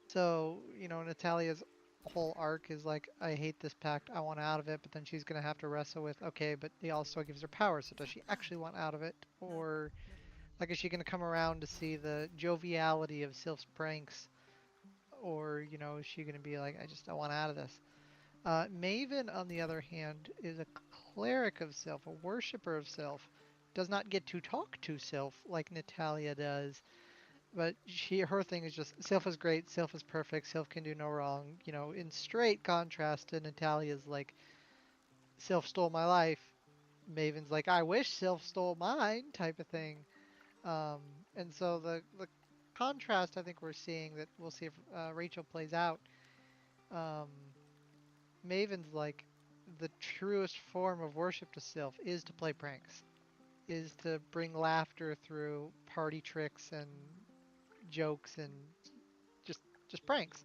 So, you know, Natalia's whole arc is like, I hate this pact, I want out of it, but then she's gonna have to wrestle with, okay, but it also gives her power, so does she actually want out of it? Or, like, is she gonna come around to see the joviality of Sylph's pranks? Or, you know, is she gonna be like, I want out of this? Maven, on the other hand, is a cleric of Sylph, a worshipper of Sylph, does not get to talk to Sylph like Natalia does, But her thing is just Sylph is great, Sylph is perfect, Sylph can do no wrong. You know, in straight contrast to Natalia's like Sylph stole my life. Maven's like I wish Sylph stole mine type of thing. Um, and so the contrast I think we're seeing that we'll see if Rachel plays out. Um, Maven's like the truest form of worship to Sylph is to play pranks, is to bring laughter through party tricks and jokes and just just pranks.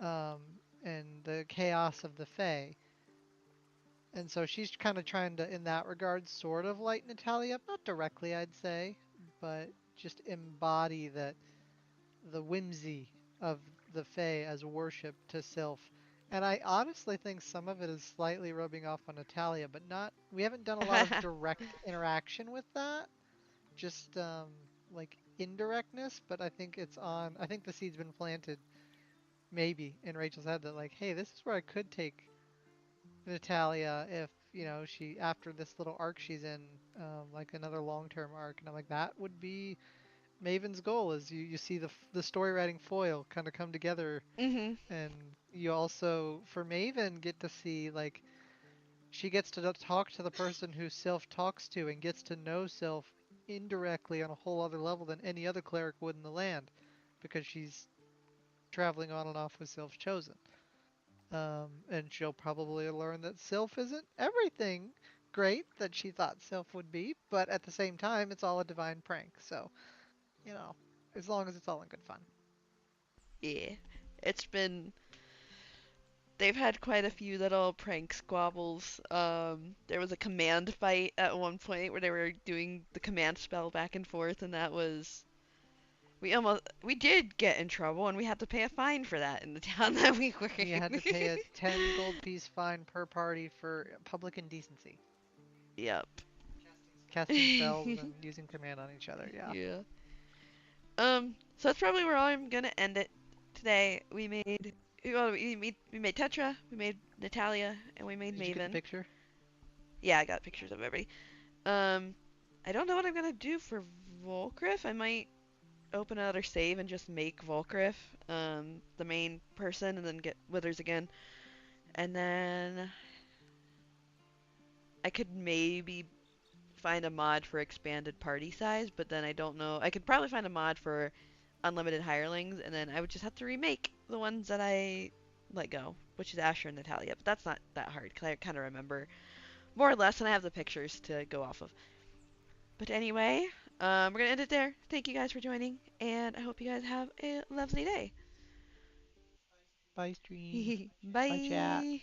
Um, and the chaos of the Fae. And so she's kind of trying to, in that regard, sort of light Natalia up, not directly, I'd say, but just embody the whimsy of the Fae as worship to Sylph. And I honestly think some of it is slightly rubbing off on Natalia, but not. We haven't done a lot of direct interaction with that, just like indirectness. But I think it's on. I think the seed's been planted, maybe in Rachel's head that like, hey, this is where I could take Natalia if she after this little arc she's in, like another long-term arc, and I'm like that would be Maven's goal is you see the story writing foil kind of come together, Mhm. and you also for Maven get to see like she gets to talk to the person who Sylph talks to and gets to know Sylph indirectly on a whole other level than any other cleric would in the land because she's traveling on and off with Sylph's chosen. And she'll probably learn that Sylph isn't everything great that she thought Sylph would be, but at the same time, it's all a divine prank. So, you know, as long as it's all in good fun. Yeah. It's been they've had quite a few little prank squabbles. There was a command fight at one point where they were doing the command spell back and forth, and that was we did get in trouble, and we had to pay a fine for that in the town that we were You had in. to pay a 10 gold piece fine per party for public indecency, Yep. casting spells and using command on each other. Yeah. Yeah. So that's probably where I'm gonna end it today. We made Tetra, we made Natalia, and we made Did you get the Maven. picture? Yeah, I got pictures of everybody. Um, I don't know what I'm gonna do for Volcriff. I might open another save and just make Volcriff, the main person, and then get Withers again. And then I could maybe find a mod for expanded party size, but then I don't know. I could probably find a mod for unlimited hirelings, and then I would just have to remake the ones that I let go, which is Asher and Natalia. But that's not that hard because I kind of remember more or less, and I have the pictures to go off of. But anyway, we're gonna end it there. Thank you guys for joining, and I hope you guys have a lovely day. Bye, stream. Bye, chat. Bye.